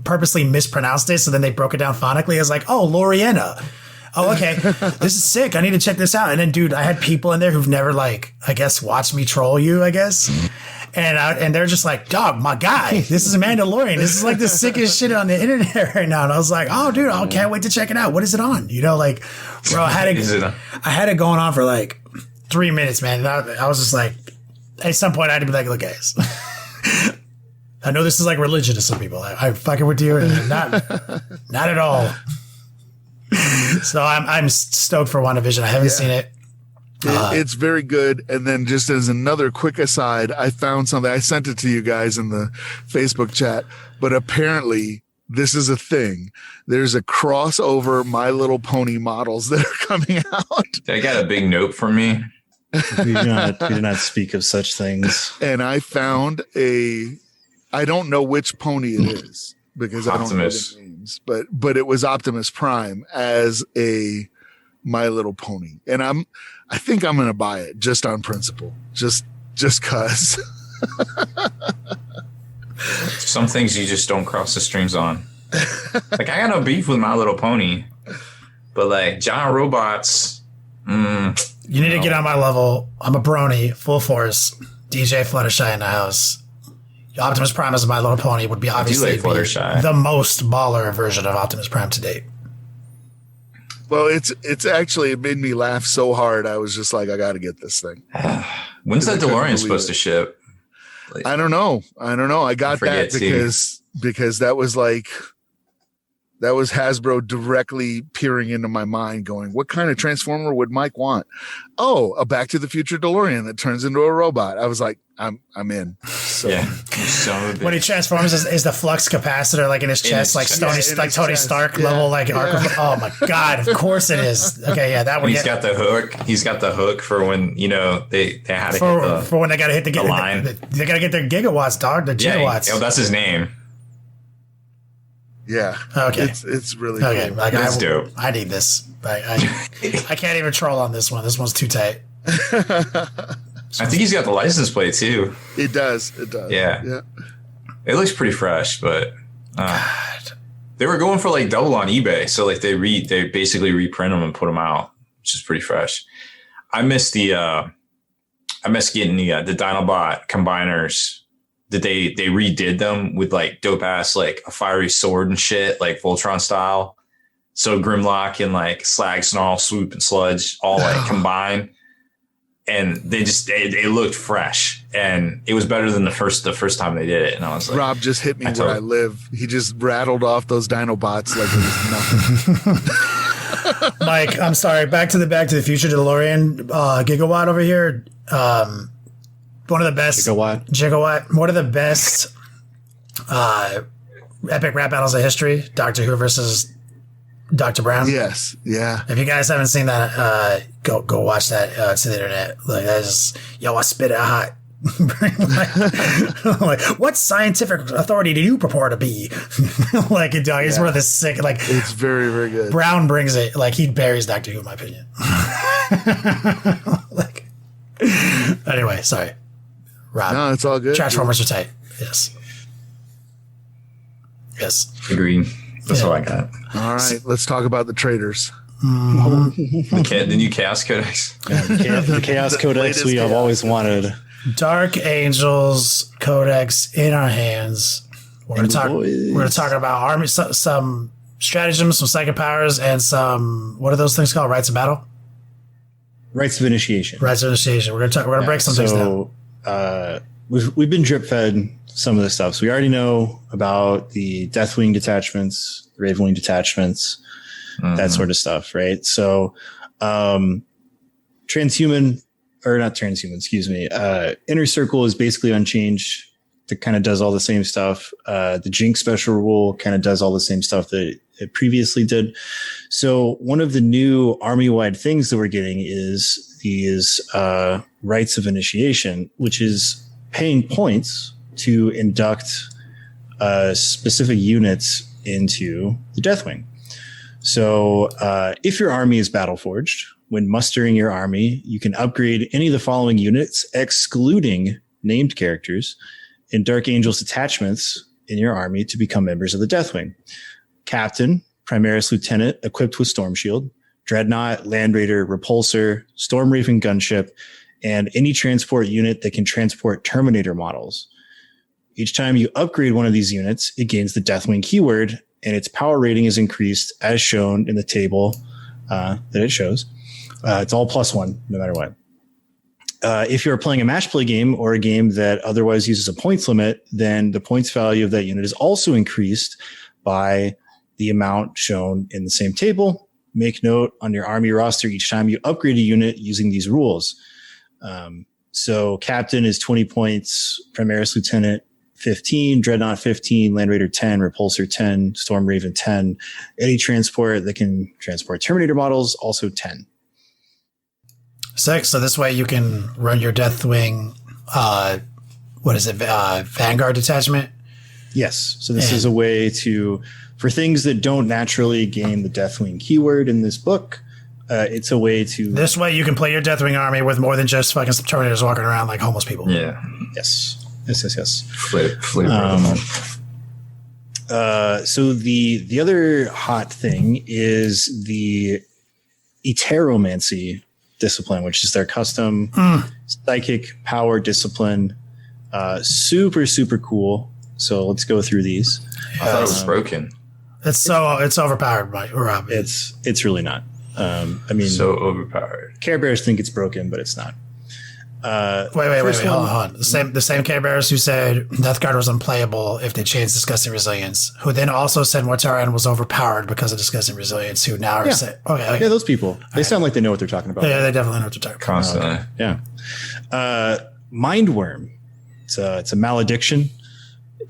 purposely mispronounced it. So then they broke it down phonetically. I was like, oh, Loriena. Oh, okay. This is sick. I need to check this out. And then, dude, I had people in there who've never, like, I guess, watched me troll you, I guess. And they're just like, dog, my guy, this is a Mandalorian. This is like the sickest shit on the internet right now. And I was like, oh, dude, I can't wait to check it out. What is it on? Like, bro, I had it going on for like 3 minutes, man. And I was just like, at some point I had to be like, look, guys, I know this is like religion to some people. I'm fucking with you, and not at all. So I'm stoked for WandaVision. I haven't seen it. It's very good. And then just as another quick aside, I found something. I sent it to you guys in the Facebook chat, but apparently this is a thing. There's a crossover My Little Pony models that are coming out. They got a big note from me. We do not speak of such things. And I found I don't know which pony it is because Optimus. I don't know the names, but it was Optimus Prime as a My Little Pony. And I think I'm going to buy it just on principle, just cause. Some things you just don't cross the streams on. Like, I got no beef with My Little Pony, but like giant robots. You need to get on my level. I'm a brony, full force. DJ Fluttershy in the house. Optimus Prime as My Little Pony would be obviously like Fluttershy. The most baller version of Optimus Prime to date. Well, it's actually, it made me laugh so hard. I was just like, I got to get this thing. When's that I couldn't DeLorean supposed believe to ship? Like, I don't know. I got forget that too. because that was Hasbro directly peering into my mind going, what kind of Transformer would Mike want? Oh, a Back to the Future DeLorean that turns into a robot. I was like, I'm in. So yeah. Son of a When he bitch. transforms, is the flux capacitor like in his chest, his like chest. Tony, Yeah, in like his Tony chest. Stark Yeah. level, like Yeah. oh my god, of course it is. Okay, yeah, that one. He's got the hook. He's got the hook for when, they had to hit the for when they gotta hit the line. They gotta get their gigawatts, dog. The gigawatts. Yeah, that's his name. yeah. Okay. It's really Okay, cool. like That's dope. I need this. I can't even troll on this one. This one's too tight. I think he's got the license plate too. It does. Yeah. It looks pretty fresh, but they were going for like double on eBay. So like they basically reprint them and put them out, which is pretty fresh. I miss getting the Dinobot combiners that they redid them with like dope ass, like a fiery sword and shit, like Voltron style. So Grimlock and like Slag, Snarl, Swoop, and Sludge all like combined. And they looked fresh, and it was better than the first time they did it. And I was like, Rob just hit me I where totally- I live. He just rattled off those Dinobots like it was nothing. Mike, I'm sorry. Back to the Future DeLorean gigawatt over here. One of the best gigawatt. One of the best epic rap battles of history. Doctor Who versus Dr. Brown. Yes. Yeah. If you guys haven't seen that, go watch that. It's on the internet. Like that's I spit it hot. like, what scientific authority do you purport to be? Like, dog, he's one of the sick. Like, It's very, very good. Brown brings it. Like, he buries Doctor Who, in my opinion. Like, anyway, sorry, Rob. No, it's all good. Transformers are tight. Yes. agreed. That's all I got. All right. Let's talk about the traders. The new Chaos Codex. The Chaos Codex latest we have Chaos always wanted. Dark Angels Codex in our hands. We're gonna talk about army, some stratagems, some psychic powers, and some, what are those things called? Rites of battle. Rites of Initiation. Rites of initiation. We're gonna break some things down. We've been drip fed some of this stuff. So we already know about the Deathwing detachments, the Ravenwing detachments, that sort of stuff, right? So Inner Circle is basically unchanged. That kind of does all the same stuff. The Jinx special rule kind of does all the same stuff that it previously did. So one of the new army-wide things that we're getting is these rites of initiation, which is paying points to induct specific units into the Deathwing. So if your army is battle forged, when mustering your army, you can upgrade any of the following units, excluding named characters, and Dark Angels detachments in your army to become members of the Deathwing. Captain, Primaris Lieutenant, equipped with Storm Shield, Dreadnought, Land Raider, Repulsor, Storm Raven gunship, and any transport unit that can transport Terminator models. Each time you upgrade one of these units, it gains the Deathwing keyword, and its power rating is increased as shown in the table that it shows. It's all +1, no matter what. If you're playing a match play game or a game that otherwise uses a points limit, then the points value of that unit is also increased by the amount shown in the same table. Make note on your army roster each time you upgrade a unit using these rules. So captain is 20 points, Primaris Lieutenant 15, Dreadnought 15, Land Raider 10, Repulsor 10, Storm Raven 10. Any transport that can transport Terminator models, also 10. Sick. So this way you can run your Deathwing, Vanguard detachment? Yes. So this is a way to, for things that don't naturally gain the Deathwing keyword in this book, it's a way to... This way you can play your Deathwing army with more than just fucking some Terminators walking around like homeless people. Yeah. Yes. So the other hot thing is the Eteromancy discipline, which is their custom psychic power discipline. Super, super cool. So let's go through these. I thought it was broken. It's overpowered, Rob. It's really not. I mean, so overpowered. Care Bears think it's broken, but it's not. Wait, hold on. The same Care Bears who said Death Guard was unplayable if they changed Disgusting Resilience, who then also said Mortarion was overpowered because of Disgusting Resilience, who now are saying, okay. Yeah, those people. They sound like they know what they're talking about. Yeah, they definitely know what they're talking about. Constantly. Yeah. Mindworm. It's a malediction.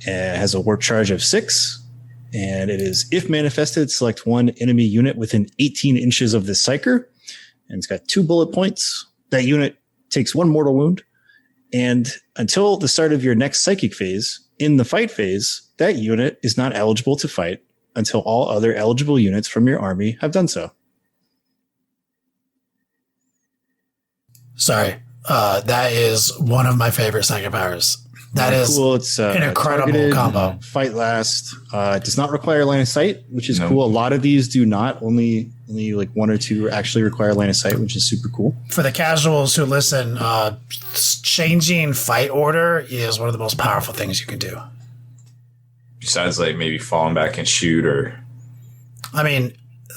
It has a warp charge of 6. And it is, if manifested, select one enemy unit within 18 inches of the Psyker. And it's got 2 bullet points. That unit takes 1 mortal wound. And until the start of your next psychic phase, in the fight phase, that unit is not eligible to fight until all other eligible units from your army have done so. Sorry. That is one of my favorite psychic powers. That is cool. It's an incredible combo. Fight last. It does not require line of sight, which is cool. A lot of these do not. Only like 1 or 2 actually require line of sight, which is super cool. For the casuals who listen, changing fight order is one of the most powerful things you can do. Besides, like maybe falling back and shoot, or I mean,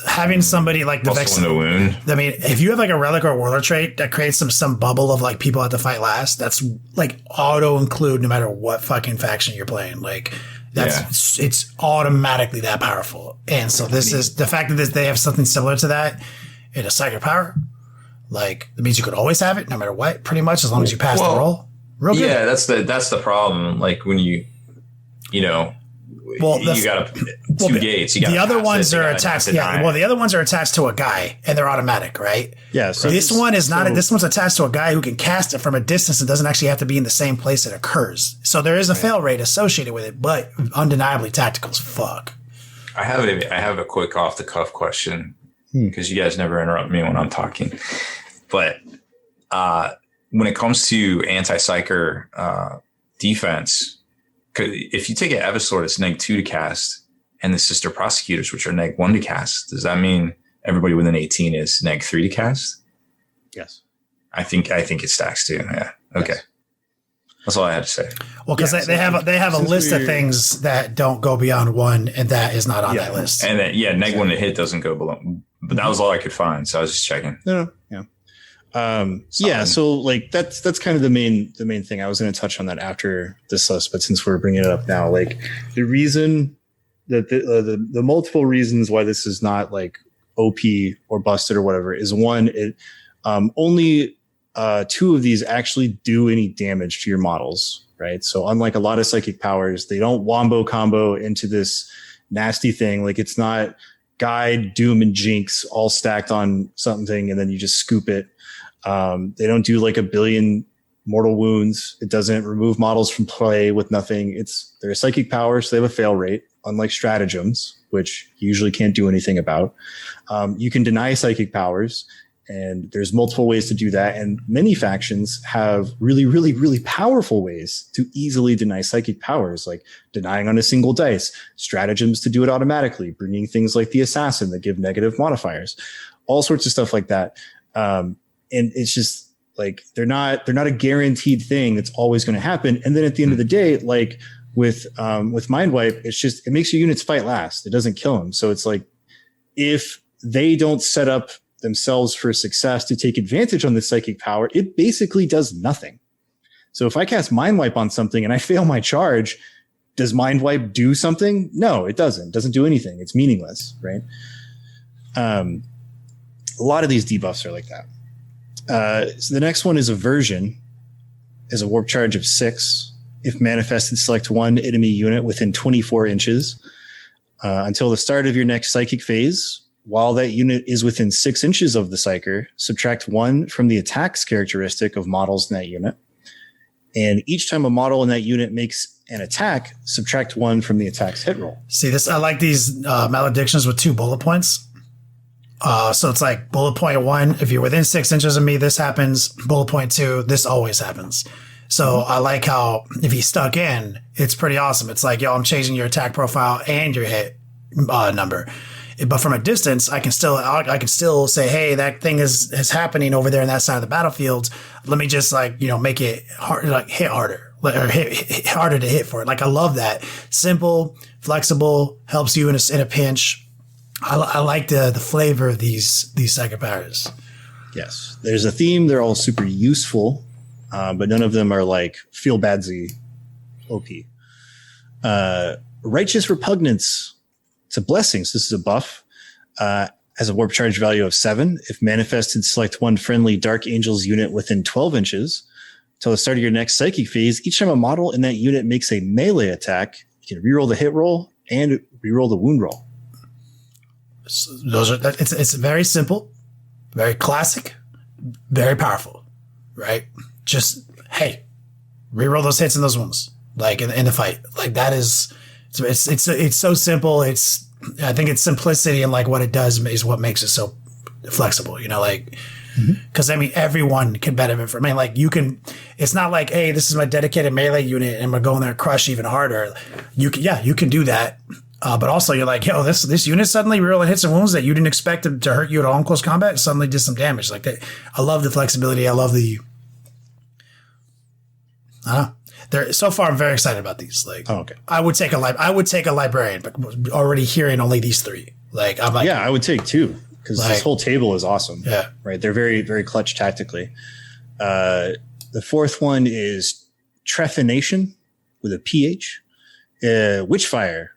having somebody like the Vex. No wound. I mean, if you have like a relic or warlord trait that creates some bubble of like people have to fight last, that's like auto include no matter what fucking faction you're playing. Like it's automatically that powerful. And so this is the fact that they have something similar to that in a psychic power. Like it means you could always have it no matter what, pretty much as long as you pass the roll. Real good. Yeah, that's the problem. Like when you got two gates. You the other ones are attached. Yeah. Well, the other ones are attached to a guy, and they're automatic, right? Yeah. So this one is not. This one's attached to a guy who can cast it from a distance and doesn't actually have to be in the same place it occurs. So there is a fail rate associated with it, but undeniably tactical as fuck. I have a quick off the cuff question because you guys never interrupt me when I'm talking. But when it comes to anti-psyker defense. If you take an Evisword, it's -2 to cast, and the Sister Prosecutors, which are -1 to cast, does that mean everybody within 18 is -3 to cast? Yes. I think it stacks too. Yeah. Okay. Yes. That's all I had to say. Well, because they have a list of things that don't go beyond 1, and that is not on that list. And then, -1 to hit doesn't go below. But that was all I could find, so I was just checking. No. So like that's kind of the main thing. I was going to touch on that after this list, but since we're bringing it up now, like the reason that the multiple reasons why this is not like OP or busted or whatever is one, it only 2 of these actually do any damage to your models, right? So unlike a lot of psychic powers, they don't wombo combo into this nasty thing. Like it's not Guide, Doom, and Jinx all stacked on something and then you just scoop it. They don't do like 1 billion mortal wounds. It doesn't remove models from play with nothing. They're a psychic power, so they have a fail rate, unlike stratagems, which you usually can't do anything about. You can deny psychic powers, and there's multiple ways to do that. And many factions have really, really, really powerful ways to easily deny psychic powers, like denying on a single dice, stratagems to do it automatically, bringing things like the Assassin that give negative modifiers, all sorts of stuff like that. And it's just like they're not a guaranteed thing that's always going to happen. And then at the end of the day, like with Mind Wipe, it makes your units fight last. It doesn't kill them. So it's like if they don't set up themselves for success to take advantage on the psychic power, it basically does nothing. So if I cast Mind Wipe on something and I fail my charge, does Mind Wipe do something? No, it doesn't. It doesn't do anything. It's meaningless, right? A lot of these debuffs are like that. So the next one is Aversion. Is a warp charge of 6. If manifested, select one enemy unit within 24 inches. Until the start of your next psychic phase, while that unit is within 6 inches of the psyker, subtract 1 from the attacks characteristic of models in that unit. And each time a model in that unit makes an attack, subtract 1 from the attack's hit roll. See this? I like these maledictions with 2 bullet points. So it's like bullet point 1, if you're within 6 inches of me, this happens. Bullet point 2, this always happens. So I like how if he's stuck in, it's pretty awesome. It's like, yo, I'm changing your attack profile and your hit number. But from a distance, I can still say, hey, that thing is happening over there on that side of the battlefield. Let me just make it hard, like hit harder or hit harder to hit for it. Like, I love that. Simple, flexible, helps you in a pinch. I like the flavor of these psychic powers. Yes, there's a theme. They're all super useful, but none of them are like feel badsy OP. Righteous Repugnance. It's a blessing. So this is a buff. Has a warp charge value of 7. If manifested, select one friendly Dark Angels unit within 12 inches. Until the start of your next psychic phase, each time a model in that unit makes a melee attack, you can reroll the hit roll and reroll the wound roll. So it's very simple, very classic, very powerful, right? Just, hey, reroll those hits and those wounds, like in the fight. Like, that is... So it's so simple. I think it's simplicity and like what it does is what makes it so flexible, because I mean, everyone can benefit from it. I mean, like, it's not like, hey, this is my dedicated melee unit and I'm going to go in there and crush even harder. You can do that. But also you're like, yo, this unit suddenly rolling hits and wounds that you didn't expect to hurt you at all in close combat suddenly did some damage like that. I love the flexibility. I love so far, I'm very excited about these. Like, okay. I would take a librarian, but already hearing only these 3. Like, I'm like, yeah, I would take 2 because this whole table is awesome. Yeah, right. They're very, very clutch tactically. The fourth one is Trephination with a PH. Witchfire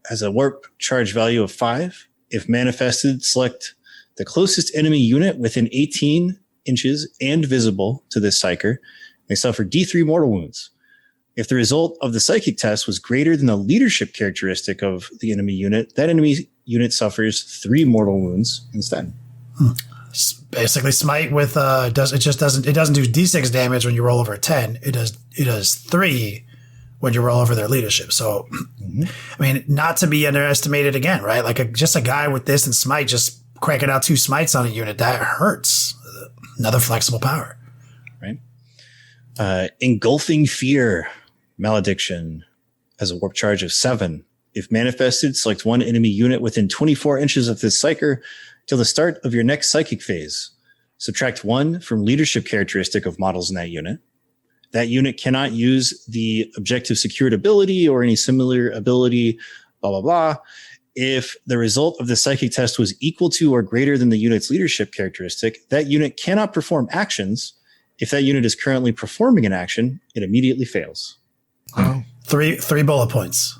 has a warp charge value of 5. If manifested, select the closest enemy unit within 18 inches and visible to this psyker. They suffer D3 mortal wounds. If the result of the psychic test was greater than the leadership characteristic of the enemy unit, that enemy unit suffers 3 mortal wounds instead. Basically, smite with it doesn't do D6 damage when you roll over a 10. It does 3 when you roll over their leadership. So, I mean, not to be underestimated again, right? Like just a guy with this and smite just cranking out 2 smites on a unit that hurts. Another flexible power. Engulfing Fear, Malediction, has a warp charge of 7. If manifested, select one enemy unit within 24 inches of this psyker till the start of your next psychic phase. Subtract 1 from leadership characteristic of models in that unit. That unit cannot use the objective secured ability or any similar ability, blah, blah, blah. If the result of the psychic test was equal to or greater than the unit's leadership characteristic, that unit cannot perform actions. If that unit is currently performing an action, it immediately fails. Oh. Three bullet points.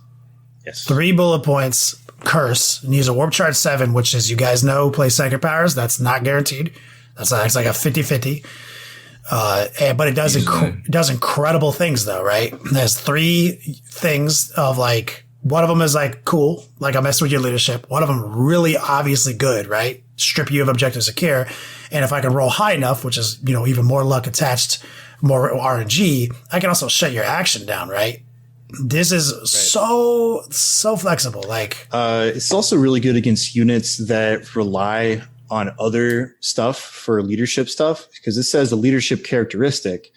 Yes. 3 bullet points. Curse. And use a warp charge 7, which, as you guys know, play psychic powers. That's not guaranteed. That's like a 50-50. But it does incredible things, though, right? There's 3 things of like, one of them is like cool, like I messed with your leadership. One of them really obviously good, right? Strip you of objective secure. And if I can roll high enough, which is, even more luck attached, more RNG, I can also shut your action down, right? This is so flexible. Like, it's also really good against units that rely on other stuff for leadership stuff, because it says the leadership characteristic.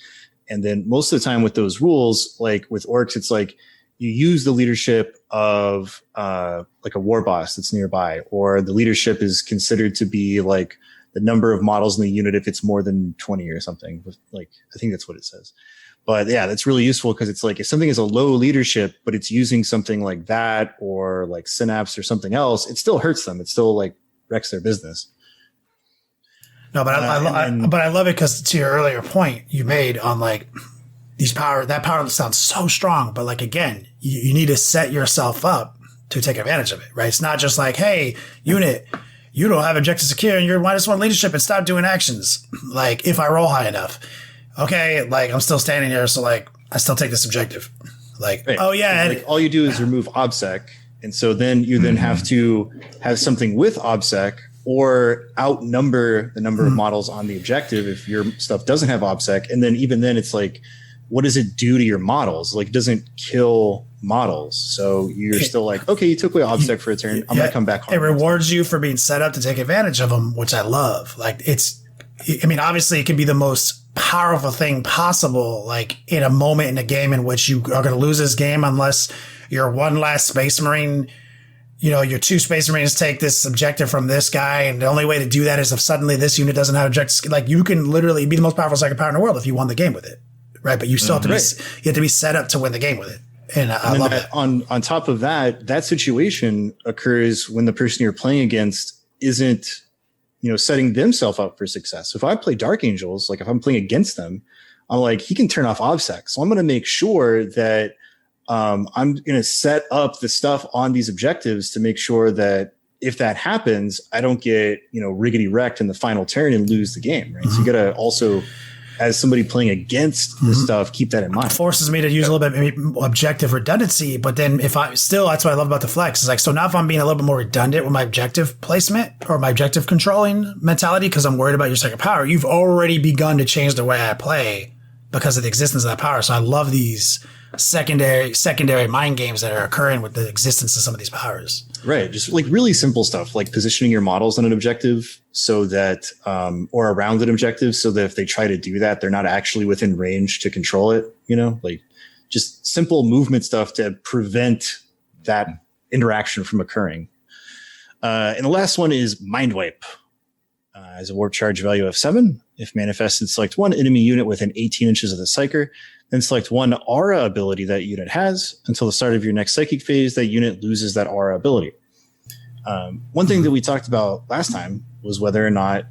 And then most of the time with those rules, like with orcs, it's like you use the leadership of like a war boss that's nearby, or the leadership is considered to be like the number of models in the unit if it's more than 20 or something. Like, I think that's what it says. But yeah, that's really useful because it's like if something is a low leadership, but it's using something like that or like Synapse or something else, it still hurts them. It still like wrecks their business. No, but I love it because to your earlier point you made on like that power sounds so strong, but like again, you need to set yourself up to take advantage of it, right? It's not just like, hey, unit, you don't have objective secure and you're -1 leadership and stop doing actions. Like if I roll high enough, okay, like I'm still standing here, so like I still take this objective. Like, right. Oh yeah, like all you do is remove OBSEC, and so then you then have to have something with OBSEC or outnumber the number of models on the objective if your stuff doesn't have OBSEC, and then even then it's like, what does it do to your models? Like, it doesn't kill models. So you're still like, okay, you took away OBSEC for a turn. I'm going to come back home. It rewards you for being set up to take advantage of them, which I love. Like obviously it can be the most powerful thing possible, like in a moment in a game in which you are going to lose this game unless your one last Space Marine, your 2 Space Marines take this objective from this guy. And the only way to do that is if suddenly this unit doesn't have objectives. Like you can literally be the most powerful second power in the world if you won the game with it. Right. But you still have to you have to be set up to win the game with it. And I love that. On top of that situation occurs when the person you're playing against isn't, setting themselves up for success. So if I play Dark Angels, like if I'm playing against them, I'm like, he can turn off OBSEC. So I'm going to make sure that I'm going to set up the stuff on these objectives to make sure that if that happens, I don't get, riggedy wrecked in the final turn and lose the game. Right. So you got to also, as somebody playing against this stuff, keep that in mind. It forces me to use a little bit maybe objective redundancy, but then that's what I love about the flex. It's like, so now if I'm being a little bit more redundant with my objective placement or my objective controlling mentality, because I'm worried about your second power, you've already begun to change the way I play because of the existence of that power. So I love these secondary mind games that are occurring with the existence of some of these powers. Right. Just like really simple stuff like positioning your models on an objective so that, or around an objective so that if they try to do that, they're not actually within range to control it, like just simple movement stuff to prevent that interaction from occurring. And the last one is Mind Wipe. As a warp charge value of 7, if manifested, select one enemy unit within 18 inches of the Psyker. Then select one aura ability that unit has. Until the start of your next psychic phase, that unit loses that aura ability. One thing that we talked about last time was whether or not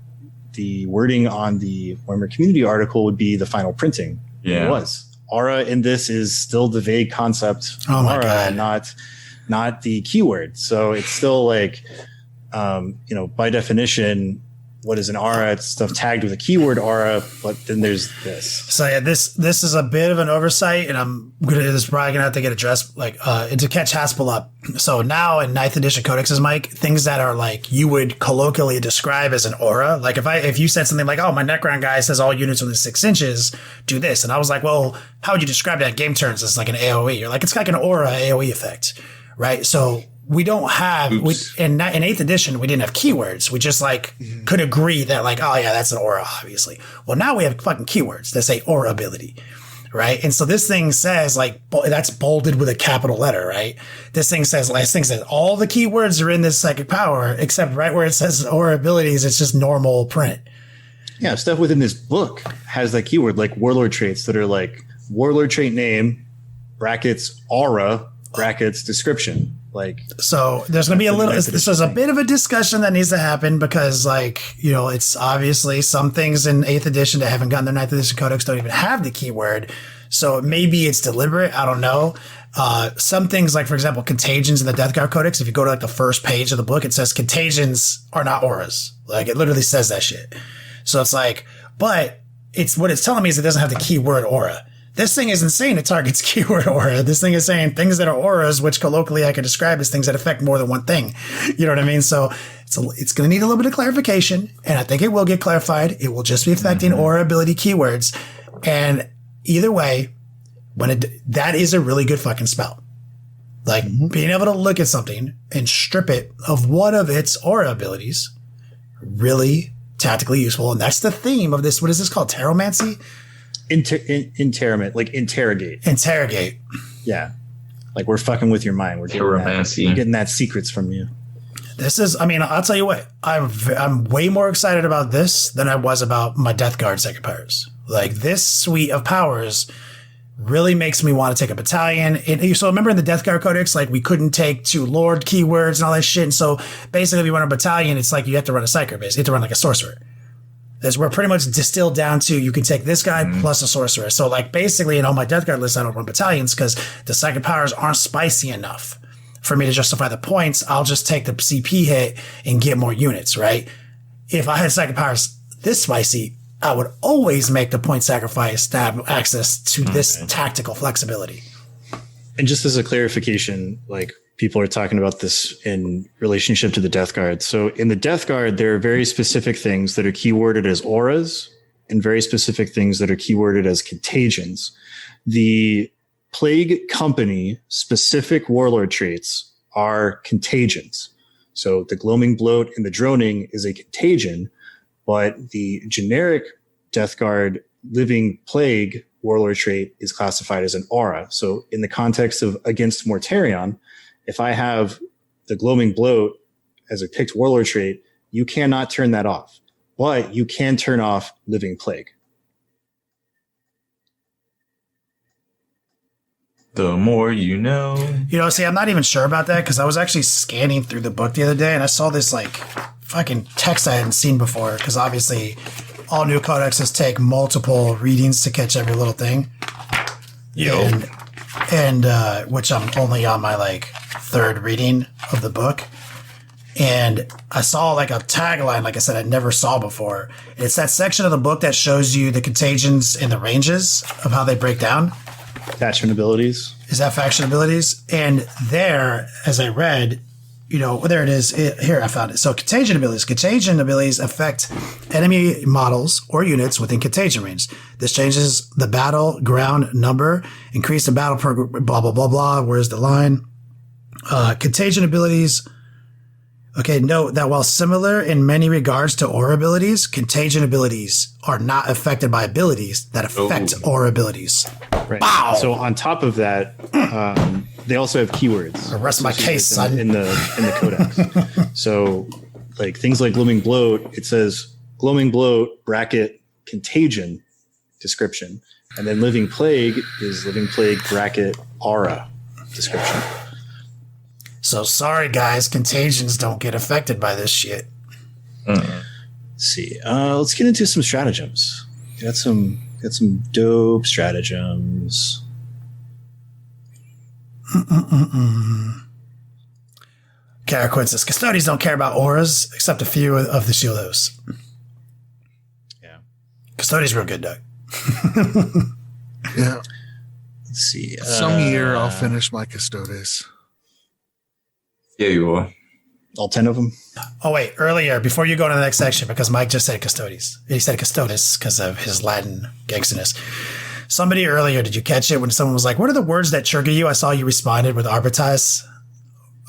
the wording on the Warhammer community article would be the final printing. Yeah. It was. Aura in this is still the vague concept of aura, not the keyword. So it's still like, by definition, what is an aura? It's stuff tagged with a keyword aura, but then there's this. So yeah, this is a bit of an oversight, and this is probably gonna have to get addressed, to catch Haspil up. So now in 9th edition codexes, Mike, things that are like you would colloquially describe as an aura. Like if you said something like, "Oh, my Necron guy says all units within 6 inches do this," and I was like, "Well, how would you describe that in game terms?" It's like an AOE. You're like, it's like an aura AOE effect, right? So we don't have in 8th edition we didn't have keywords. We just could agree that oh yeah, that's an aura, obviously. Well, now we have fucking keywords that say aura ability, right? And so this thing says that's bolded with a capital letter, right? This thing says all the keywords are in this psychic power except right where it says aura abilities, it's just normal print. Yeah, stuff within this book has that keyword, like warlord traits that are like warlord trait name brackets aura brackets description. So there's going to be there's a bit of a discussion that needs to happen because it's obviously some things in 8th edition that haven't gotten their 9th edition codex don't even have the keyword. So maybe it's deliberate. I don't know. Some things for example, contagions in the Death Guard codex. If you go to the first page of the book, it says contagions are not auras. It literally says that shit. So it's but what it's telling me is it doesn't have the keyword aura. This thing isn't saying it targets keyword aura. This thing is saying things that are auras, which colloquially I can describe as things that affect more than one thing. You know what I mean? So it's going to need a little bit of clarification, and I think it will get clarified. It will just be affecting aura ability keywords. And either way, that is a really good fucking spell. Being able to look at something and strip it of one of its aura abilities, really tactically useful. And that's the theme of this. What is this called? Taromancy? Interrogate, interrogate. Yeah. We're fucking with your mind. We're getting that secrets from you. This is, I'll tell you what, I'm way more excited about this than I was about my Death Guard second powers. This suite of powers really makes me want to take a battalion. So remember in the Death Guard codex, we couldn't take 2 Lord keywords and all that shit. And so basically if you run a battalion, it's you have to run a psyker base. You have to run a sorcerer. We're pretty much distilled down to you can take this guy plus a sorcerer. So like basically in all my Death Guard lists, I don't run battalions because the psychic powers aren't spicy enough for me to justify the points. I'll just take the CP hit and get more units, right? If I had psychic powers this spicy, I would always make the point sacrifice to have access to this tactical flexibility. And just as a clarification, like people are talking about this in relationship to the Death Guard. So in the Death Guard, there are very specific things that are keyworded as auras and very specific things that are keyworded as contagions. The Plague Company specific warlord traits are contagions. So the gloaming bloat and the droning is a contagion, but the generic Death Guard living plague warlord trait is classified as an aura. So in the context of against Mortarion, if I have the gloaming bloat as a picked warlord trait, you cannot turn that off, but you can turn off living plague. The more you know. You know, see, I'm not even sure about that because I was actually scanning through the book the other day and I saw this like fucking text I hadn't seen before because obviously all new codexes take multiple readings to catch every little thing. And which I'm only on my like third reading of the book. And I saw like a tagline, like I said, I never saw before. It's that section of the book that shows you the contagions and the ranges of how they break down. Attachment abilities. Is that faction abilities? And there, as I read, you know, there it is. Here, I found it. So contagion abilities. Contagion abilities affect enemy models or units within contagion range. This changes the battle ground number, increase the battle per blah, blah, blah, blah. Where's the line? Contagion abilities. Okay, note that while similar in many regards to aura abilities, contagion abilities are not affected by abilities that affect aura abilities. Right. Wow. So on top of that, they also have keywords. The rest of my case, son. In the codex. So like things like gloaming bloat, it says gloaming bloat bracket contagion description. And then living plague is living plague bracket aura description. So sorry, guys, contagions don't get affected by this shit. Let's see. Let's get into some stratagems. Got some dope stratagems. Caraquin says custodians don't care about auras except a few of the shield hosts. Yeah. Custodians real good, Doug. Yeah. Let's see. Some year I'll finish my Custodes. Yeah, you will. All 10 of them? Oh, wait. Earlier, before you go to the next section, because Mike just said custodes. He said custodes because of his Latin gangsterness. Somebody earlier, did you catch it when someone was like, what are the words that trigger you? I saw you responded with arbites.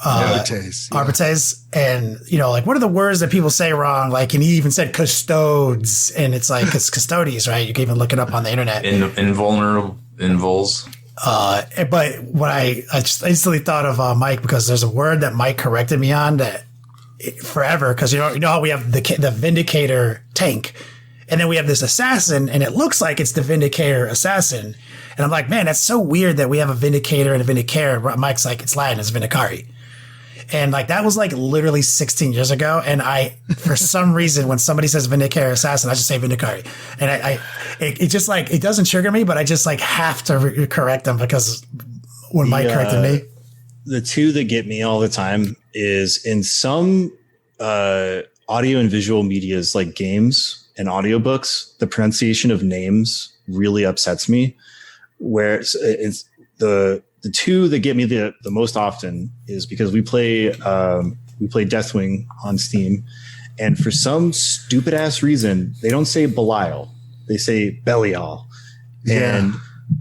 Arbites. Yeah. Arbites. And, you know, like, what are the words that people say wrong? Like, and he even said custodes. And it's like, it's custodies, right? You can even look it up on the internet. Invulnerable. Invuls. But what I just instantly thought of Mike because there's a word that Mike corrected me on that forever because you know how we have the Vindicator tank and then we have this assassin and it looks like it's the Vindicator assassin and I'm like, man, that's so weird that we have a Vindicator and a Vindicator. Mike's like, it's Latin, it's Vindicari. And like that was like literally 16 years ago. And I, for some reason, when somebody says Vindicator Assassin, I just say Vindicari. And it just like, it doesn't trigger me, but I just like have to correct them because when Mike corrected me. The two that get me all the time is in some audio and visual medias like games and audiobooks, the pronunciation of names really upsets me. Where it's the two that get me the most often is because we play Deathwing on Steam, and for some stupid ass reason they don't say Belial, they say Belial. Yeah. And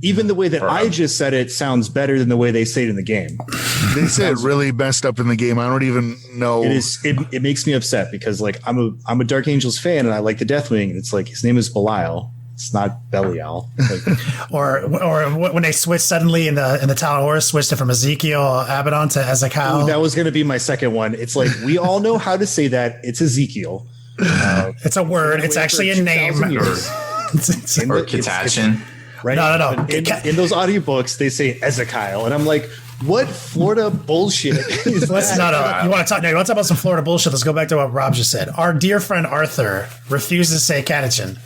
even the way that I just said it sounds better than the way they say it in the game. They say it really messed up in the game. I don't even know. It makes me upset because like I'm a Dark Angels fan and I like the Deathwing, and it's like his name is Belial. It's not Belial. Like, or when they switch suddenly in the Tower of Horror, switched it from Ezekiel Abaddon to Ezekiel. That was going to be my second one. It's like, we all know how to say that. It's Ezekiel. It's a word. It's actually a name. Or Catachin. Right? No. In those audiobooks, they say Ezekiel. And I'm like, What Florida bullshit is Let's that? not. You want to talk? No, you want to talk about some Florida bullshit? Let's go back to what Rob just said. Our dear friend Arthur refuses to say catechin.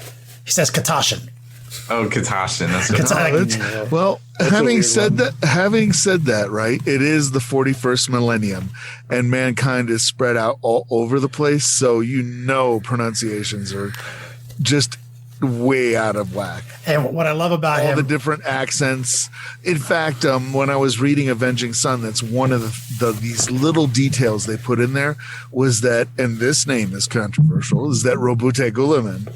He says katashin. Oh, Katashin. That's Well, having said that, right? It is the 41st millennium, and mankind is spread out all over the place. So pronunciations are just way out of whack. And what I love about all him, the different accents. In fact, when I was reading Avenging Sun, that's one of these little details they put in there was that, and this name is controversial, is that Robute Gulaman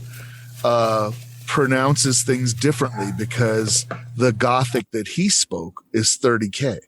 pronounces things differently because the Gothic that he spoke is 30K.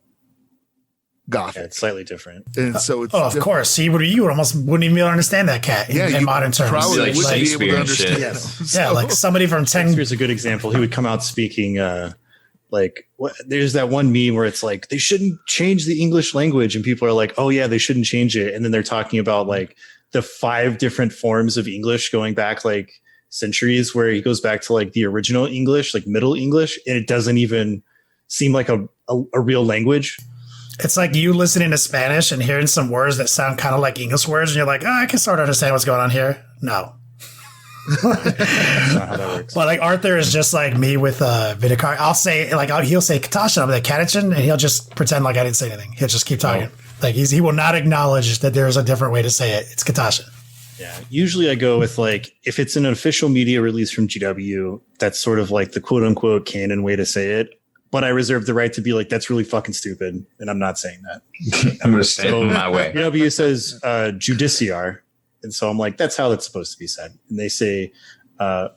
Gothic. Yeah, it's slightly different. And so it's of course, you would almost wouldn't even be able to understand that cat in modern terms. Probably like wouldn't be able to Shakespeare and understand. shit. Yes. Yeah, like somebody from 10. Here's a good example. He would come out speaking there's that one meme where it's like they shouldn't change the English language, and people are like, oh yeah, they shouldn't change it, and then they're talking about like the 5 different forms of English going back like centuries, where he goes back to like the original English, like Middle English, and it doesn't even seem like a real language. It's like you listening to Spanish and hearing some words that sound kind of like English words, and you're like, oh, I can sort of understand what's going on here. No. That's not how that works. But like Arthur is just like me with Vidicar. I'll say he'll say katashin, I'm like catechin, and he'll just pretend like I didn't say anything. He'll just keep talking. Like he will not acknowledge that there's a different way to say it. It's katashin. Yeah. Usually I go with like, if it's an official media release from GW, that's sort of like the quote unquote canon way to say it. But I reserve the right to be like, that's really fucking stupid. And I'm not saying that. I'm going to stand in my way. GW says judiciar. And so I'm like, that's how that's supposed to be said. And they say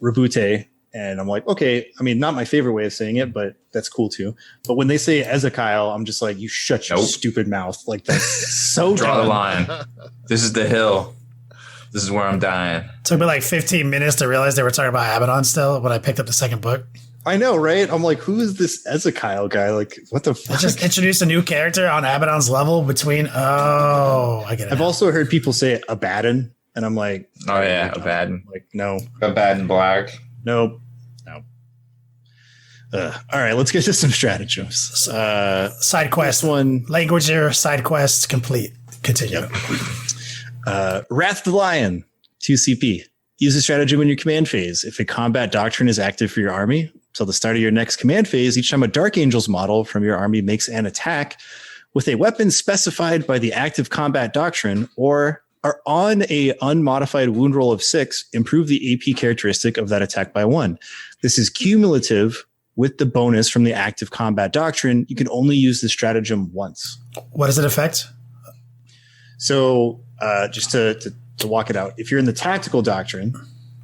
rebute. And I'm like, okay, I mean, not my favorite way of saying it, but that's cool too. But when they say Ezekiel, I'm just like, you shut your stupid mouth. Like that's so Draw dumb. the line. This is the hill. This is where I'm dying. Took me like 15 minutes to realize they were talking about Abaddon still when I picked up the second book. I know, right? I'm like, who is this Ezekiel guy? Like, what the fuck? I just introduced a new character on Abaddon's level between. Oh, I get it. I've also heard people say Abaddon, and I'm like, Oh, yeah, Abaddon. like, no, Abaddon Black. nope, no. All right, let's get to some stratagems. Side quest. This one, Languager side quests complete. Continue. Wrath of the Lion, 2 CP. Use the stratagem in your command phase. If a combat doctrine is active for your army, till the start of your next command phase, each time a Dark Angels model from your army makes an attack with a weapon specified by the active combat doctrine or are on a unmodified wound roll of 6, improve the AP characteristic of that attack by 1. This is cumulative with the bonus from the active combat doctrine. You can only use the stratagem once. What does it affect? So just to walk it out, if you're in the tactical doctrine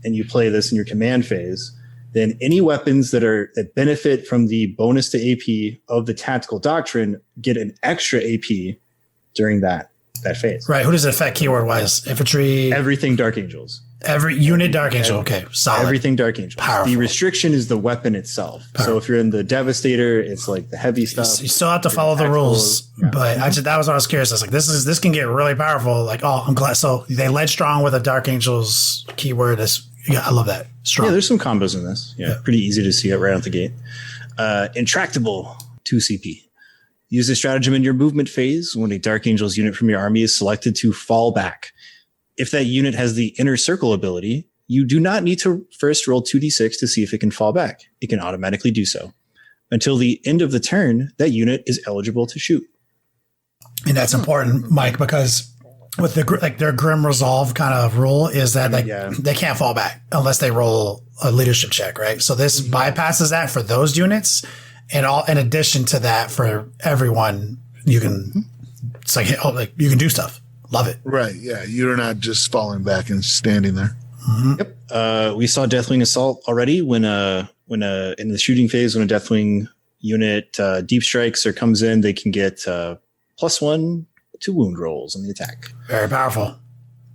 and you play this in your command phase, then any weapons that benefit from the bonus to AP of the tactical doctrine get an extra AP during that phase. Right. Who does it affect keyword wise? Infantry. Everything Dark Angels. Every unit Dark Angel. Okay. Solid. Everything Dark Angels. Powerful. The restriction is the weapon itself. So if you're in the Devastator, it's like the heavy stuff. You still have to follow the rules, but that was what I was curious. I was like, this can get really powerful. Like, oh, I'm glad. So they led strong with a Dark Angels keyword. I love that. Strong. Yeah, there's some combos in this. Yeah, pretty easy to see it right out the gate. Intractable, 2 CP. Use the stratagem in your movement phase when a Dark Angels unit from your army is selected to fall back. If that unit has the Inner Circle ability, you do not need to first roll 2d6 to see if it can fall back. It can automatically do so. Until the end of the turn, that unit is eligible to shoot. And that's important, Mike, because with their Grim Resolve kind of rule is that they can't fall back unless they roll a leadership check, right? So this bypasses that for those units, and all in addition to that for everyone, you can you can do stuff. Love it. Right. Yeah. You're not just falling back and standing there. Mm-hmm. Yep. We saw Deathwing Assault already when in the shooting phase, when a Deathwing unit deep strikes or comes in, they can get +1 to wound rolls on the attack. Very powerful.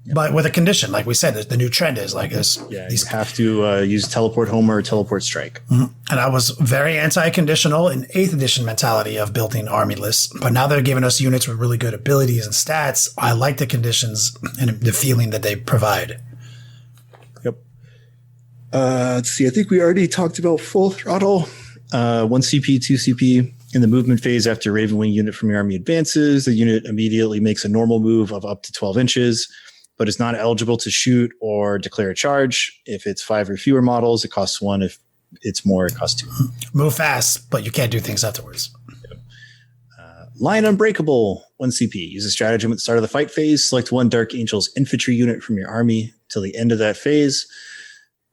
Yep. But with a condition, like we said, the new trend is like this. Yeah, you have to use Teleport Home or Teleport Strike. Mm-hmm. And I was very anti-conditional in 8th edition mentality of building army lists. But now they're giving us units with really good abilities and stats. I like the conditions and the feeling that they provide. Yep. Let's see. I think we already talked about Full Throttle. 1 CP, 2 CP. In the movement phase, after a Raven Wing unit from your army advances, the unit immediately makes a normal move of up to 12 inches, but is not eligible to shoot or declare a charge. If it's 5 or fewer models, it costs 1. If it's more, it costs 2. Move fast, but you can't do things afterwards. Line Unbreakable, 1 CP. Use a stratagem at the start of the fight phase. Select 1 Dark Angels infantry unit from your army till the end of that phase.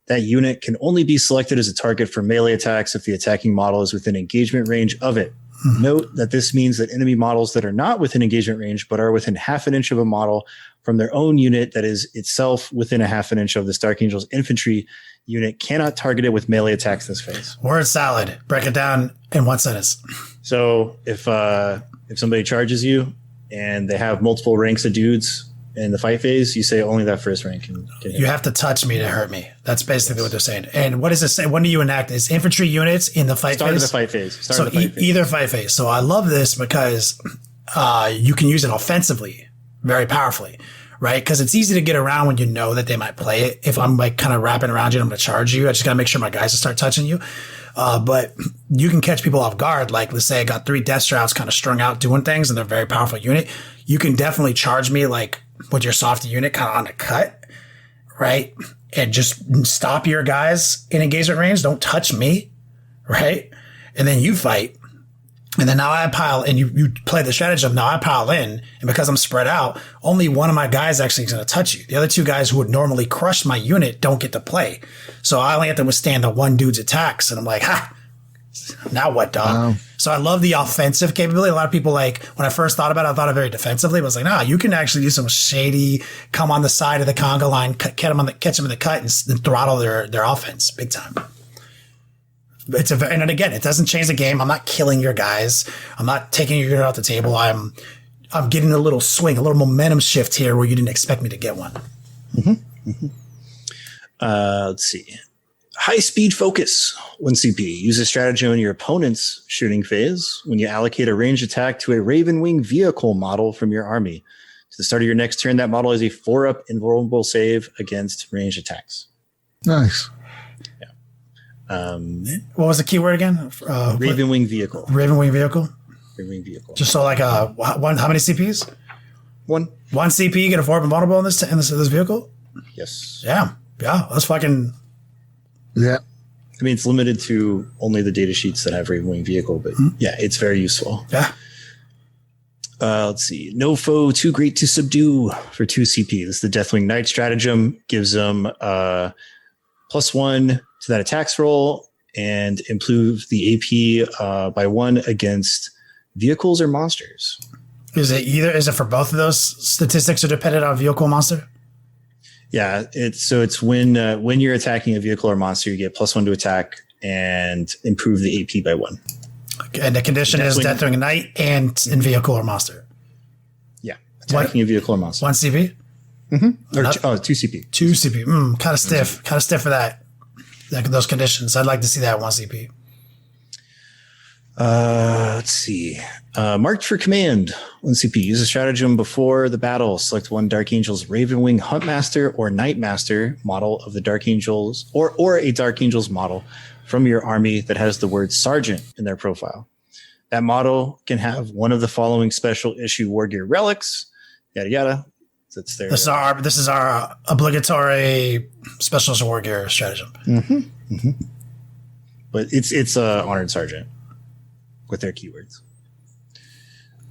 That unit can only be selected as a target for melee attacks if the attacking model is within engagement range of it. Note that this means that enemy models that are not within engagement range but are within half an inch of a model from their own unit that is itself within a half an inch of this Dark Angels infantry unit cannot target it with melee attacks this phase. Word salad. Break it down in one sentence. So if somebody charges you and they have multiple ranks of dudes in the fight phase, you say only that first rank can hit. You have to touch me to hurt me. That's basically what they're saying. And what does it say? When do you enact this? Infantry units in the fight Start phase? of the fight phase. Start So of the fight phase. either fight phase. So I love this because you can use it offensively very powerfully, right? Because it's easy to get around when you know that they might play it. If I'm like kind of wrapping around you and I'm going to charge you, I just got to make sure my guys will start touching you. But you can catch people off guard. Like, let's say I got 3 Death Shrouds kind of strung out doing things and they're a very powerful unit. You can definitely charge me like with your soft unit kind of on the cut, right? And just stop your guys in engagement range. Don't touch me, right? And then you fight. And then now I pile, and you play the stratagem. Now I pile in, and because I'm spread out, only one of my guys actually is going to touch you. The other 2 guys who would normally crush my unit don't get to play. So I only have to withstand the one dude's attacks. And I'm like, ha, now what, dog? Wow. So I love the offensive capability. A lot of people, like, when I first thought about it, I thought it very defensively. But I was like, nah, you can actually do some shady, come on the side of the conga line, catch them in the cut, and throttle their offense big time. And again, it doesn't change the game. I'm not killing your guys. I'm not taking your unit off the table. I'm getting a little swing, a little momentum shift here where you didn't expect me to get one. Let's see. High speed focus, 1 CP. Use a stratagem in your opponent's shooting phase when you allocate a ranged attack to a Raven Wing vehicle model from your army. To the start of your next turn, that model is a 4-up invulnerable save against ranged attacks. Nice. What was the keyword again? Raven Wing vehicle. Raven Wing vehicle. Raven Wing vehicle. Just so like one. How many CPs? 1. 1 CP. You get a 4-up invulnerable in this vehicle. Yes. Yeah. That's fucking. Yeah. I mean, it's limited to only the data sheets that have Raven Wing vehicle, but yeah, it's very useful. Yeah. Let's see. No foe too great to subdue for 2 CP. This is the Deathwing Knight stratagem. Gives them +1 to that attacks roll and improve the AP by 1 against vehicles or monsters. Is it for both of those statistics are dependent on vehicle or monster? Yeah, it's when you're attacking a vehicle or monster, you get +1 to attack and improve the AP by 1. Okay, and the condition is Deathwing Knight and in vehicle or monster. Yeah, attacking a vehicle or monster. 1 CP? Mm-hmm. Or 2 CP. 2 CP. Kind of stiff. Kind of stiff for that. Those conditions. I'd like to see that 1 CP. Let's see. Marked for command, 1 CP. Use a stratagem before the battle. Select 1 Dark Angels Ravenwing Huntmaster or Nightmaster model of the Dark Angels, or a Dark Angels model from your army that has the word Sergeant in their profile. That model can have one of the following special issue war gear relics, yada yada. That's their. This is our obligatory specialist war gear stratagem. Mm-hmm. Mm-hmm. But it's honored sergeant with their keywords.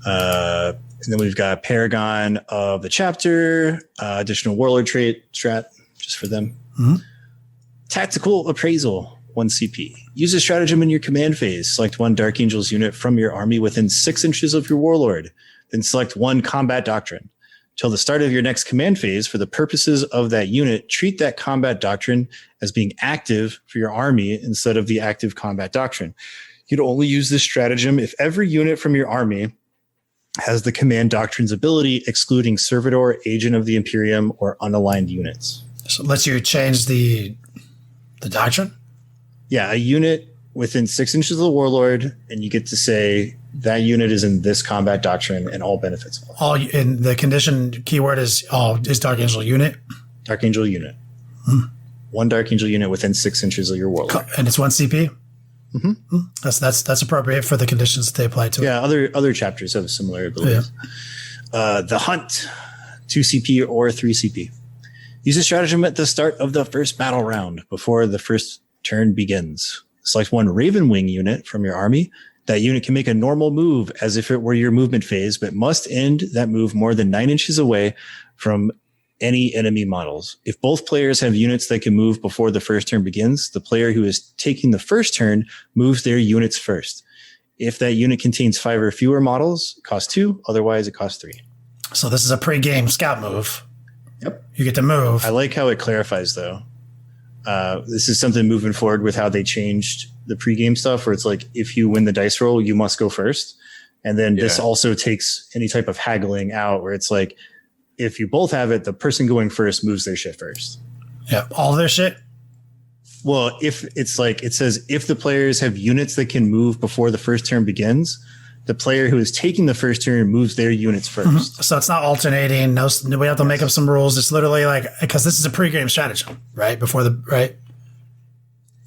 And then we've got Paragon of the Chapter, additional warlord trait strat just for them. Mm-hmm. Tactical Appraisal, 1 CP. Use a stratagem in your command phase. Select 1 Dark Angels unit from your army within 6 inches of your warlord. Then select 1 Combat Doctrine. Till the start of your next command phase, for the purposes of that unit, treat that combat doctrine as being active for your army instead of the active combat doctrine. You'd only use this stratagem if every unit from your army has the command doctrine's ability, excluding Servitor, Agent of the Imperium, or unaligned units. So it lets you change the doctrine? Yeah, a unit within 6 inches of the warlord, and you get to say that unit is in this combat doctrine and all benefits. In the condition keyword is Dark Angel unit? Dark Angel unit. 1 Dark Angel unit within 6 inches of your warlord. And it's 1 CP? Mm-hmm. That's appropriate for the conditions that they apply to it. Yeah, other chapters have similar abilities. Yeah. The Hunt, 2 CP or 3 CP. Use a stratagem at the start of the first battle round before the first turn begins. Select one Raven Wing unit from your army. That unit can make a normal move as if it were your movement phase, but must end that move more than 9 inches away from any enemy models. If both players have units that can move before the first turn begins, the player who is taking the first turn moves their units first. If that unit contains 5 or fewer models, it costs 2. Otherwise, it costs 3. So this is a pre-game scout move. Yep. You get to move. I like how it clarifies, though. This is something moving forward with how they changed the pregame stuff, where it's like, if you win the dice roll, you must go first. And then this also takes any type of haggling out, where it's like, if you both have it, the person going first moves their shit first. Yeah, all their shit. Well, if it's like, it says, if the players have units that can move before the first turn begins, the player who is taking the first turn moves their units first. Mm-hmm. So it's not alternating. No, we have to make up some rules. It's literally like, because this is a pregame stratagem, right? Before the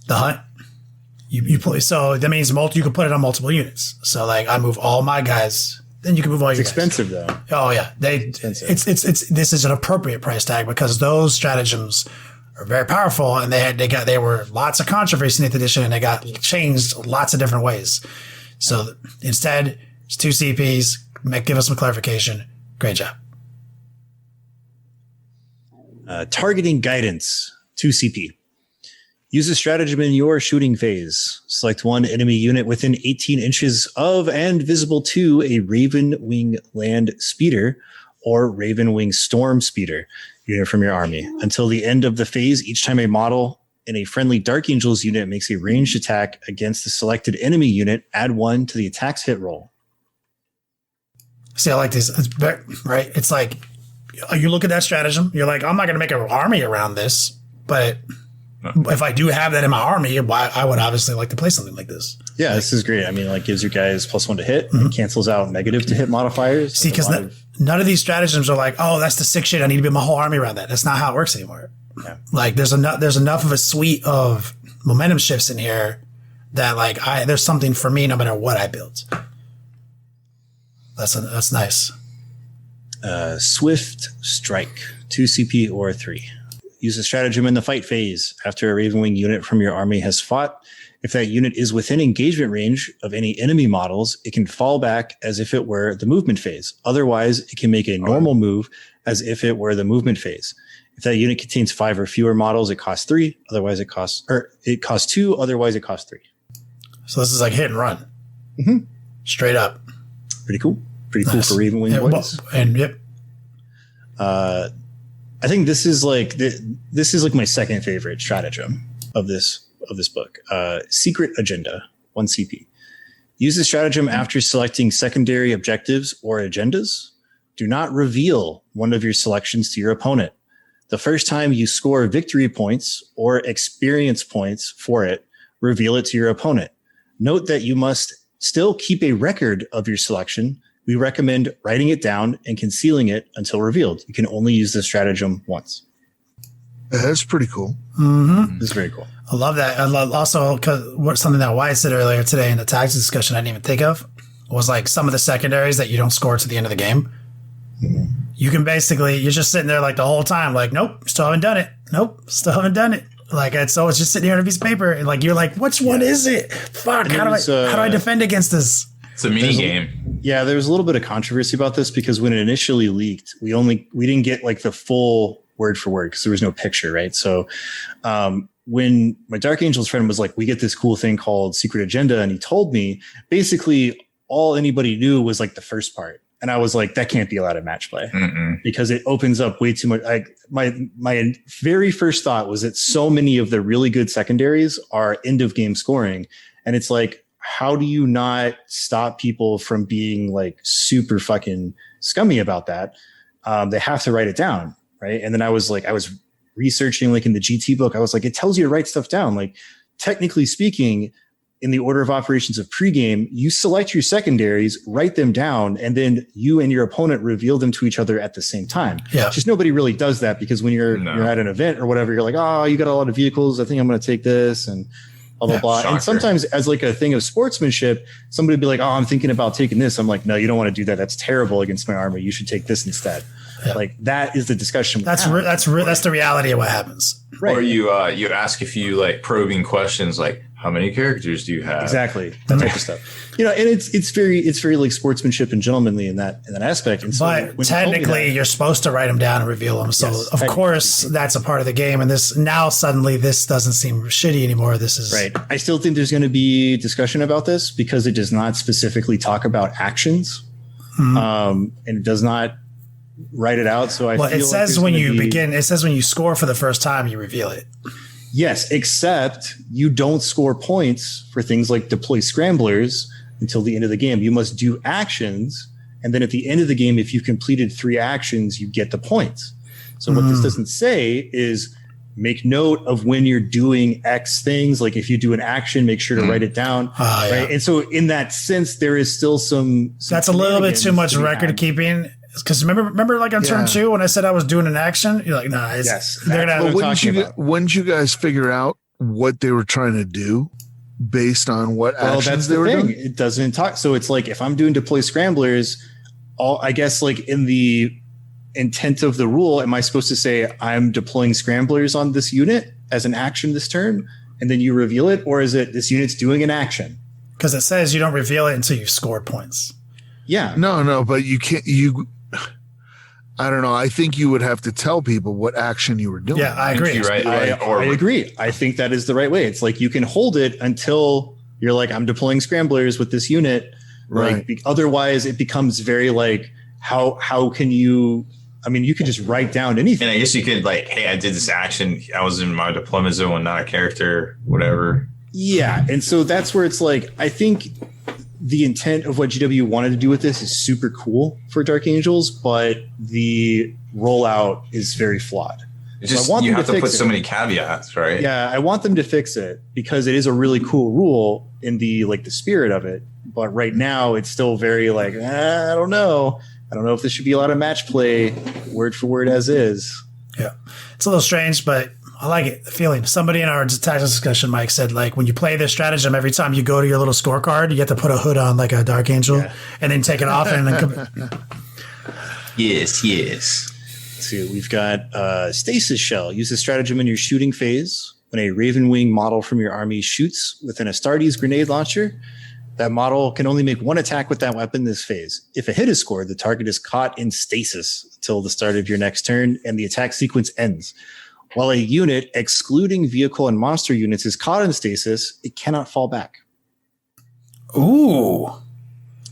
hunt. You play, so that means you can put it on multiple units. So like, I move all my guys, then you can move all your guys. It's expensive though. Oh yeah, it's this is an appropriate price tag because those stratagems are very powerful, and they were lots of controversy in the edition, and they got changed lots of different ways. So instead, it's 2 CPs. Give us some clarification. Great job. Targeting guidance, 2 CP. Use a stratagem in your shooting phase. Select one enemy unit within 18 inches of and visible to a Raven Wing Land Speeder or Raven Wing Storm Speeder unit from your army. Until the end of the phase, each time a model in a friendly Dark Angels unit makes a ranged attack against the selected enemy unit, add 1 to the attack's hit roll. See, I like this. It's right. It's like, you look at that stratagem, you're like, I'm not going to make an army around this, but if I do have that in my army, I would obviously like to play something like this. Yeah, this is great. I mean, like, gives you guys +1 to hit, and cancels out negative to hit modifiers. See, because none of these stratagems are like, oh, that's the sick shit. I need to build my whole army around that. That's not how it works anymore. Yeah. Like, there's enough of a suite of momentum shifts in here that like there's something for me no matter what I build. That's nice. Swift Strike, 2 CP or 3. Use a stratagem in the fight phase. After a Raven Wing unit from your army has fought, if that unit is within engagement range of any enemy models, it can fall back as if it were the movement phase. Otherwise, it can make a normal move as if it were the movement phase. If that unit contains 5 or fewer models, it costs 3. Otherwise, it costs 2. Otherwise, it costs 3. So this is like hit and run. Mm-hmm. Straight up. Pretty cool. Pretty cool for Raven Wing boys. And yep. I think this is like my second favorite stratagem of this book. Secret Agenda, 1 CP. Use the stratagem after selecting secondary objectives or agendas. Do not reveal one of your selections to your opponent. The first time you score victory points or experience points for it, reveal it to your opponent. Note that you must still keep a record of your selection. We recommend writing it down and concealing it until revealed. You can only use this stratagem once. That's pretty cool. Mm-hmm. It's very cool. I love that. I love also something that Wyatt said earlier today in the tax discussion I didn't even think of was like some of the secondaries that you don't score to the end of the game. Mm-hmm. You can basically, you're just sitting there like the whole time, like, nope, still haven't done it. Nope, still haven't done it. Like, it's always just sitting here on a piece of paper. And like, you're like, which one is it? Fuck, how do I defend against this? It's a mini game. Yeah, there was a little bit of controversy about this because when it initially leaked, we didn't get like the full word for word because there was no picture, right? So when my Dark Angels friend was like, we get this cool thing called Secret Agenda, and he told me basically all anybody knew was like the first part. And I was like, that can't be allowed in match play because it opens up way too much. Like my very first thought was that so many of the really good secondaries are end of game scoring. And it's like, how do you not stop people from being like super fucking scummy about that? They have to write it down. Right. And then I was researching like in the GT book, I was like, it tells you to write stuff down. Like technically speaking, in the order of operations of pregame, you select your secondaries, write them down, and then you and your opponent reveal them to each other at the same time. Yeah. Just nobody really does that because when you're at an event or whatever, you're like, oh, you got a lot of vehicles. I think I'm going to take this. And blah, blah, blah. Shocker. And sometimes as like a thing of sportsmanship, somebody would be like, oh, I'm thinking about taking this. I'm like, no, you don't want to do that. That's terrible against my army. You should take this instead. Yeah. Like that is the discussion. That's the reality of what happens. Right. Or you ask a few like probing questions like, how many characters do you have? Exactly. That type of stuff. And it's very like sportsmanship and gentlemanly in that aspect. And so but technically you're supposed to write them down and reveal them. So yes, of course that's a part of the game. And this now suddenly this doesn't seem shitty anymore. This is right. I still think there's going to be discussion about this because it does not specifically talk about actions. And it does not write it out. So it says when you begin, it says when you score for the first time, you reveal it. Yes, except you don't score points for things like deploy scramblers until the end of the game. You must do actions. And then at the end of the game, if you completed 3 actions, you get the points. So what this doesn't say is make note of when you're doing X things. Like if you do an action, make sure to write it down. Right. Yeah. And so in that sense, there is still some that's a little bit too much record keeping. Because remember, like on turn 2 when I said I was doing an action, you're like, nah, they're gonna. Wouldn't you guys figure out what they were trying to do based on what actions they were doing? It doesn't talk. So it's like if I'm doing deploy scramblers, I guess like in the intent of the rule, am I supposed to say I'm deploying scramblers on this unit as an action this turn, and then you reveal it, or is it this unit's doing an action? Because it says you don't reveal it until you've scored points. Yeah. No, but you can't. I don't know. I think you would have to tell people what action you were doing. Yeah, I agree. I agree. I think that is the right way. It's like you can hold it until you're like, I'm deploying scramblers with this unit. Right. Like, otherwise, it becomes very like, how can you? I mean, you could just write down anything. And I guess you could like, hey, I did this action. I was in my deployment zone, not a character, whatever. Yeah, and so that's where it's like, I think the intent of what GW wanted to do with this is super cool for Dark Angels, but the rollout is very flawed. It's just, you have to put so many caveats, right? Yeah, I want them to fix it because it is a really cool rule in the spirit of it. But right now, it's still very like, I don't know. I don't know if this should be a lot of match play, word for word as is. Yeah, it's a little strange, but I like it. The feeling. Somebody in our tactical discussion, Mike, said like when you play this stratagem, every time you go to your little scorecard, you have to put a hood on like a Dark Angel and then take it off and then come. Yes. Let's see, we've got Stasis Shell. Use the stratagem in your shooting phase. When a Raven Wing model from your army shoots within a Astartes grenade launcher, that model can only make one attack with that weapon this phase. If a hit is scored, the target is caught in stasis until the start of your next turn and the attack sequence ends. While a unit, excluding vehicle and monster units, is caught in stasis, it cannot fall back. Ooh.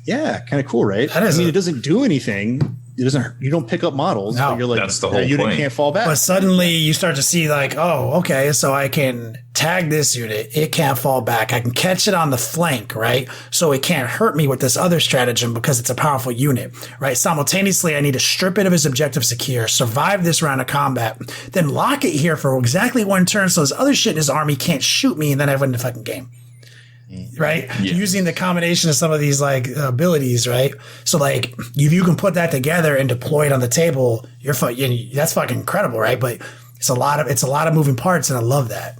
Yeah, kind of cool, right? It doesn't do anything. You don't pick up models. No, but you're like, that's the whole unit point. Can't fall back. But suddenly you start to see like, oh, okay, so I can tag this unit. It can't fall back. I can catch it on the flank, right? So it can't hurt me with this other stratagem because it's a powerful unit, right? Simultaneously, I need to strip it of his objective secure, survive this round of combat, then lock it here for exactly 1 turn so this other shit in his army can't shoot me and then I win the fucking game. Right? Yeah. Using the combination of some of these like abilities, right? So like if you can put that together and deploy it on the table, that's fucking incredible, right? But it's a lot of moving parts and I love that.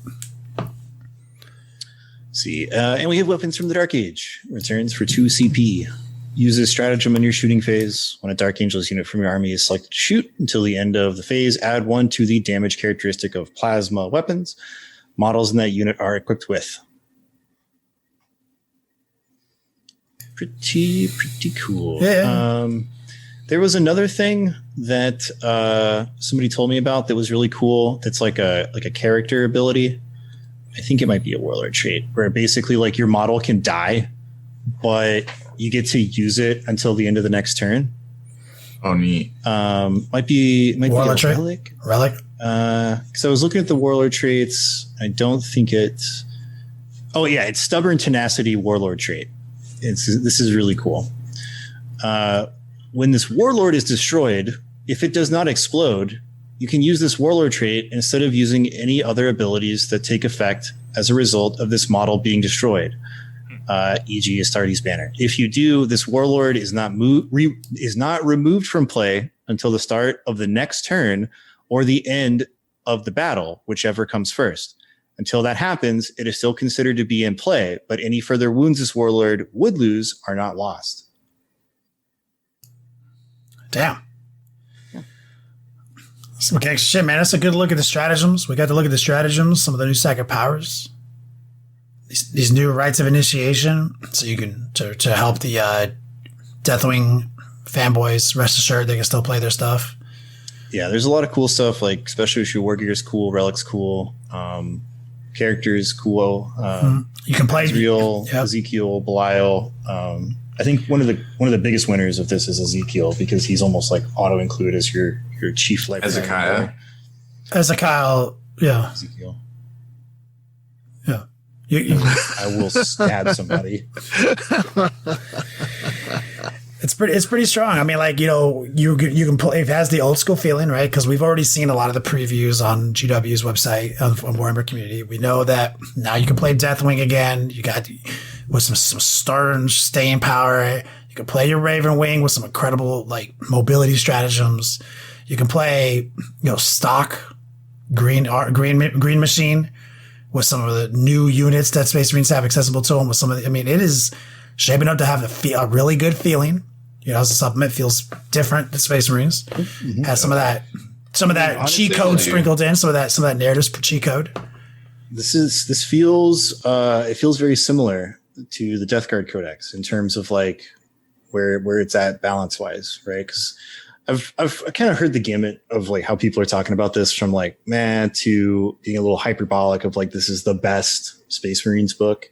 See, and we have weapons from the Dark Age. Returns for 2 CP. Use this stratagem in your shooting phase. When a Dark Angels unit from your army is selected to shoot until the end of the phase, add 1 to the damage characteristic of plasma weapons models in that unit are equipped with. Pretty cool. Yeah. There was another thing that somebody told me about that was really cool. That's like a character ability. I think it might be a warlord trait where basically like your model can die, but you get to use it until the end of the next turn. Oh, neat. Might be warlord a relic. Because I was looking at the warlord traits. I don't think it's. Oh yeah, it's stubborn tenacity warlord trait. This is really cool. When this warlord is destroyed, if it does not explode, you can use this warlord trait instead of using any other abilities that take effect as a result of this model being destroyed, e.g. Astartes Banner. If you do, this warlord is not removed from play until the start of the next turn or the end of the battle, whichever comes first. Until that happens, it is still considered to be in play, but any further wounds this warlord would lose are not lost. Damn. Okay, shit, man. That's a good look at the stratagems. We got to look at the stratagems, some of the new second powers, these new rites of initiation, so you can to help the Deathwing fanboys rest assured they can still play their stuff. Yeah, there's a lot of cool stuff, like special issue war gear is cool, relics cool, characters cool. You can play Israel, Ezekiel, Belial. I think one of the biggest winners of this is Ezekiel, because he's almost like auto include as your chief librarian. Ezekiel, yeah. Ezekiel. Yeah. I will stab somebody. It's pretty strong. I mean, like, you can play. It has the old school feeling, right? Because we've already seen a lot of the previews on GW's website on Warhammer Community. We know that now you can play Deathwing again. You got with some staying power. You can play your Raven Wing with some incredible like mobility stratagems. You can play stock green machine with some of the new units that Space Marines have accessible to them. With some of it is shaping up to have a really good feeling. As a supplement, feels different than Space Marines. Mm-hmm. Has some of that cheat code sprinkled in, some of that narrative cheat code. This feels it feels very similar to the Death Guard Codex in terms of like where it's at balance wise, right? Because I've kind of heard the gamut of like how people are talking about this, from like to being a little hyperbolic of like this is the best Space Marines book.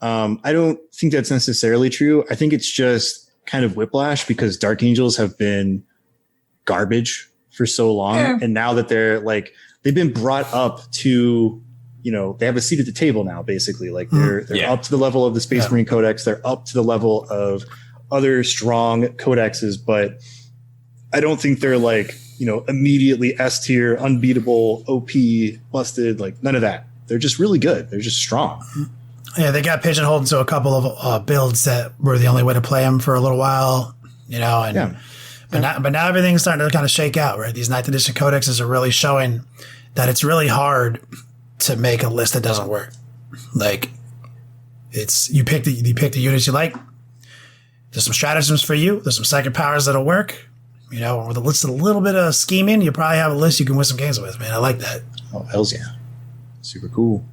I don't think that's necessarily true. I think it's just kind of whiplash because Dark Angels have been garbage for so long. Yeah. And now that they've been brought up to, they have a seat at the table now, basically. Like they're up to the level of the Space Marine Codex. They're up to the level of other strong codexes, but I don't think they're immediately S tier, unbeatable, OP, busted, like none of that. They're just really good. They're just strong. Yeah, they got pigeonholed into a couple of builds that were the only way to play them for a little while, But now everything's starting to kind of shake out, right? These 9th edition codexes are really showing that it's really hard to make a list that doesn't work. Like, you pick the units you like. There's some stratagems for you. There's some second powers that'll work. With a list of a little bit of scheming, you probably have a list you can win some games with, man. I like that. Oh, hells yeah. Super cool.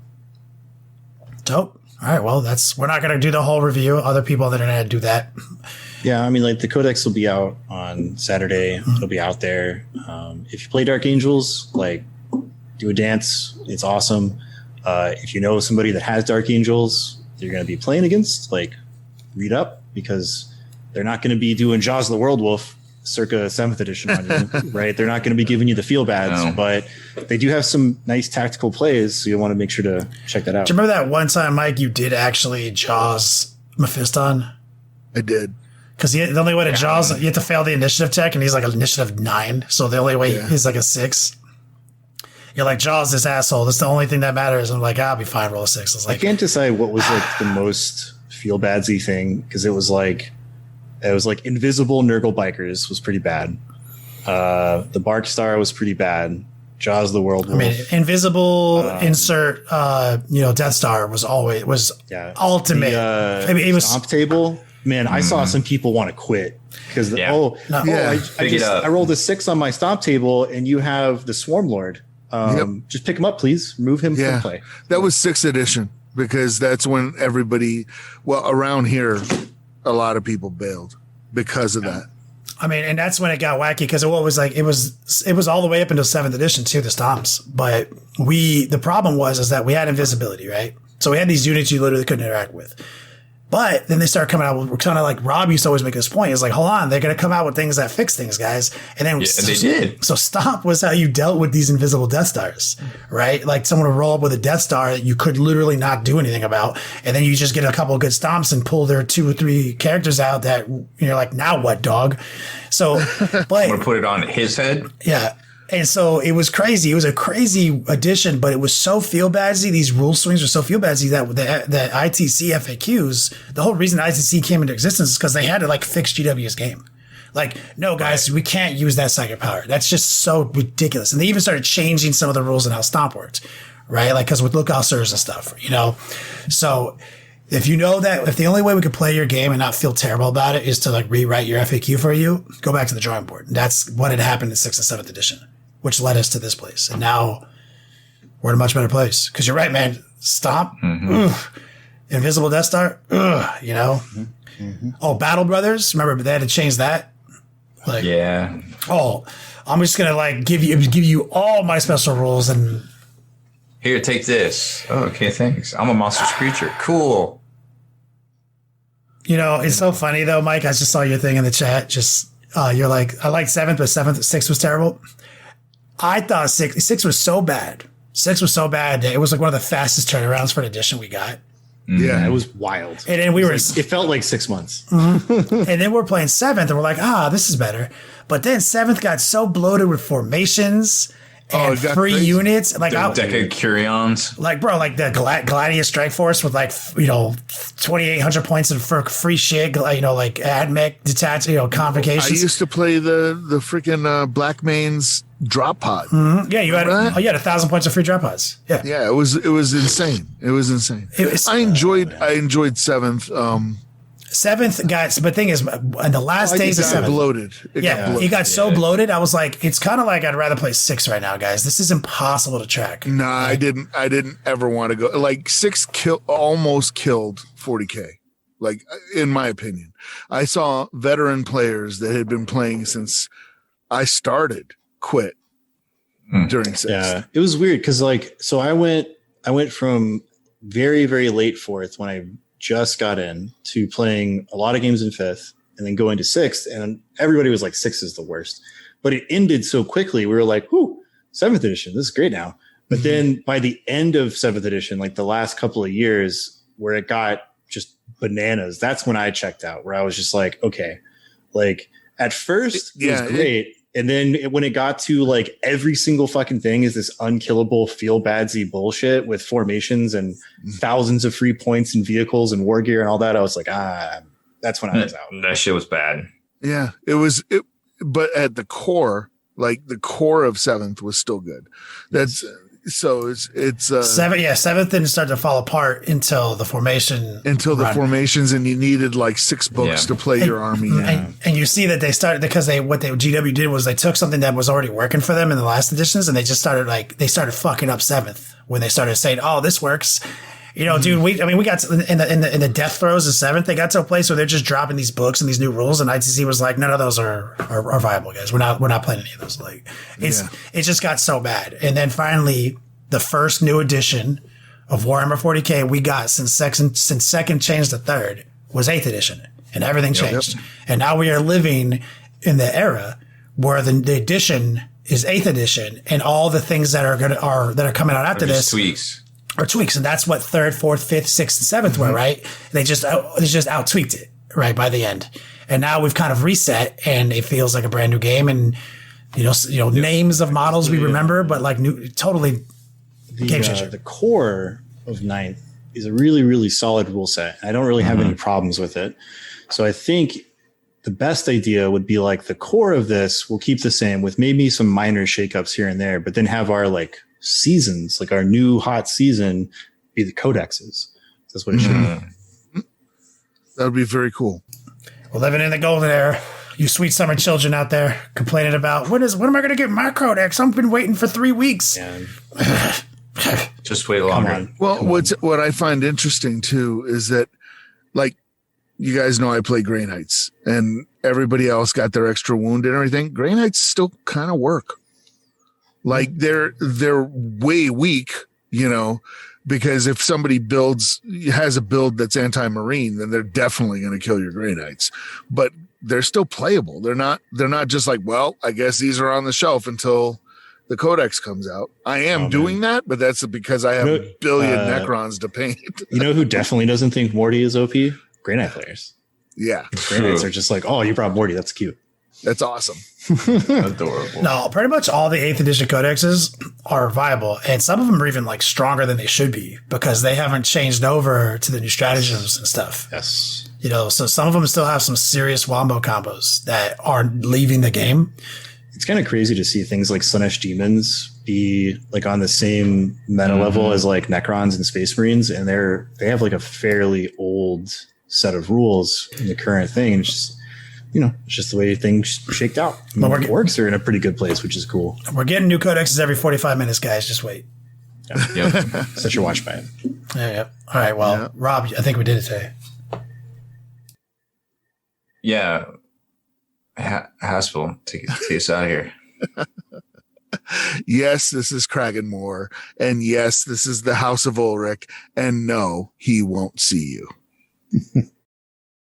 Dope. All right, well, we're not going to do the whole review. Other people on the internet do that. Yeah, I mean, the Codex will be out on Saturday. Mm-hmm. It'll be out there. If you play Dark Angels, do a dance. It's awesome. If you know somebody that has Dark Angels, you're going to be playing against, read up, because they're not going to be doing Jaws the World Wolf circa 7th edition on you, right? They're not going to be giving you the feel bads, but they do have some nice tactical plays, so you'll want to make sure to check that out. Do you remember that one time, Mike, you did actually Jaws Mephiston? I did. Because the only way to Jaws, you have to fail the initiative check, and he's like an initiative 9, so the only way he's like a 6. You're like, Jaws, this asshole. That's the only thing that matters. I'm like, I'll be fine, roll a 6. I can't decide what was the most feel badsy thing, because it was Invisible Nurgle Bikers was pretty bad. The Bark Star was pretty bad. Jaws the World Wolf. I mean, Invisible insert Death Star was ultimate. It was Stomp Table. Man, I saw some people want to quit because I rolled a 6 on my Stomp Table, and you have the Swarm Lord. Just pick him up, please. Remove him from play. That was 6th edition, because that's when everybody, around here, a lot of people bailed because of that. I mean, and that's when it got wacky, because it was all the way up until 7th edition too, the stomps. But the problem was that we had invisibility, right? So we had these units you literally couldn't interact with. But then they started coming out with, kind of like Rob used to always make this point. It's like, hold on, they're going to come out with things that fix things, guys. And then and they did. So stomp was how you dealt with these invisible Death Stars, right? Like someone would roll up with a Death Star that you could literally not do anything about. And then you just get a couple of good stomps and pull their 2 or 3 characters out that you're like, now what, dog? So, but I'm going to put it on his head. Yeah. And so it was crazy. It was a crazy addition, but it was so feel badsy. These rule swings were so feel badsy that ITC FAQs, the whole reason ITC came into existence is because they had to fix GW's game. Like, no, guys, we can't use that second power. That's just so ridiculous. And they even started changing some of the rules and how Stomp worked, right? Like, because with look ulcers and stuff, So if you know that if the only way we could play your game and not feel terrible about it is to like rewrite your FAQ for you, go back to the drawing board. And that's what had happened in 6th and 7th edition, which led us to this place. And now we're in a much better place. Because you're right, man. Stomp. Invisible Death Star. Oh, Battle Brothers. Remember, they had to change that. Like, yeah. Oh, I'm just gonna like give you all my special rules and here, take this. Oh, okay, thanks. I'm a monstrous creature. Cool. It's so funny though, Mike. I just saw your thing in the chat. Just you're like, I like 7th, but 6th was terrible. I thought 6 was so bad. 6 was so bad that it was like one of the fastest turnarounds for an edition we got. Yeah, it was wild. And then it felt like 6 months. And then we're playing 7th and we're like, this is better. But then 7th got so bloated with formations and free crazy. units. Like Decade Curions. Like, bro, like the Gladius Strike Force with like, 2,800 points and for free shit, like AdMech, detached, convocations. I used to play the freaking Black Main's drop pod. Mm-hmm. Yeah, you had 1,000 points of free drop pods. Yeah. Yeah, it was insane. It was insane. I enjoyed 7th. 7th got, but the thing is, in the last days of 7th, bloated. It got so bloated. I was like, it's kind of like I'd rather play 6 right now, guys. This is impossible to track. No, I didn't ever want to go. Like 6 almost killed 40K. Like, in my opinion, I saw veteran players that had been playing since I started quit during 6. Yeah, it was weird because so I went from very, very late 4th when I just got in to playing a lot of games in 5th and then going to 6th, and everybody was like 6 is the worst, but it ended so quickly. We were like, whoo, 7th edition, this is great now. But then by the end of 7th edition, like the last couple of years where it got just bananas, that's when I checked out, where I was just like, okay, like at first it was great. And then when it got to like every single fucking thing is this unkillable feel badsy bullshit with formations and thousands of free points and vehicles and war gear and all that, I was like, that's when I was out. That shit was bad. Yeah, but at the core, like the core of 7th was still good. That's so it's 7th didn't start to fall apart until the formation. Until the formations, and you needed like 6 books to play your army. And you see that they started because what GW did was they took something that was already working for them in the last editions, and they just started fucking up 7th when they started saying, "Oh, this works." Dude, we got to, in the death throes of 7th, they got to a place where they're just dropping these books and these new rules, and ITC was like, none of those are viable, guys. We're not playing any of those. Like, it just got so bad. And then finally, the first new edition of Warhammer 40K we got since second changed to 3rd was 8th edition, and everything changed. And now we are living in the era where the edition is 8th edition, and all the things that are coming out after this tweaks, and that's what 3rd, 4th, 5th, 6th, and 7th were, right? They just out tweaked it right by the end, and now we've kind of reset, and it feels like a brand new game. And names of models we remember, but like new, totally game changer. The core of 9th is a really, really solid rule set. I don't really have any problems with it, so I think the best idea would be like the core of this we'll keep the same with maybe some minor shakeups here and there, but then have our like seasons, like our new hot season, be the codexes. That's what it should be. That would be very cool. We're living in the golden era. You sweet summer children out there complaining about when am I going to get my codex? I've been waiting for 3 weeks. Just wait longer. Well, what I find interesting too is that, like, you guys know I play Grey Knights, and everybody else got their extra wound and everything. Grey Knights still kind of work. Like they're way weak, because if somebody has a build that's anti-marine, then they're definitely going to kill your Grey Knights. But they're still playable. They're not just like, well, I guess these are on the shelf until the Codex comes out. I am doing that, but that's because I have a billion Necrons to paint. You know who definitely doesn't think Morty is OP? Grey Knight players. Yeah. Grey Knights are just like, oh, you brought Morty. That's cute. That's awesome. Adorable. No, pretty much all the 8th edition codexes are viable, and some of them are even like stronger than they should be because they haven't changed over to the new stratagems and stuff. Yes. So some of them still have some serious wombo combos that are leaving the game. It's kind of crazy to see things like Slaanesh Demons be like on the same meta level as like Necrons and Space Marines, and they have like a fairly old set of rules in the current thing. And it's just, it's just the way things shaked out. Orcs are in a pretty good place, which is cool. We're getting new codexes every 45 minutes, guys. Just wait. Yep. Set your watch by it. Yeah. All right. Well, Rob, I think we did it today. Yeah. Haspil, take us out of here. Yes, this is Kragan Moore. And yes, this is the House of Ulrich. And no, he won't see you.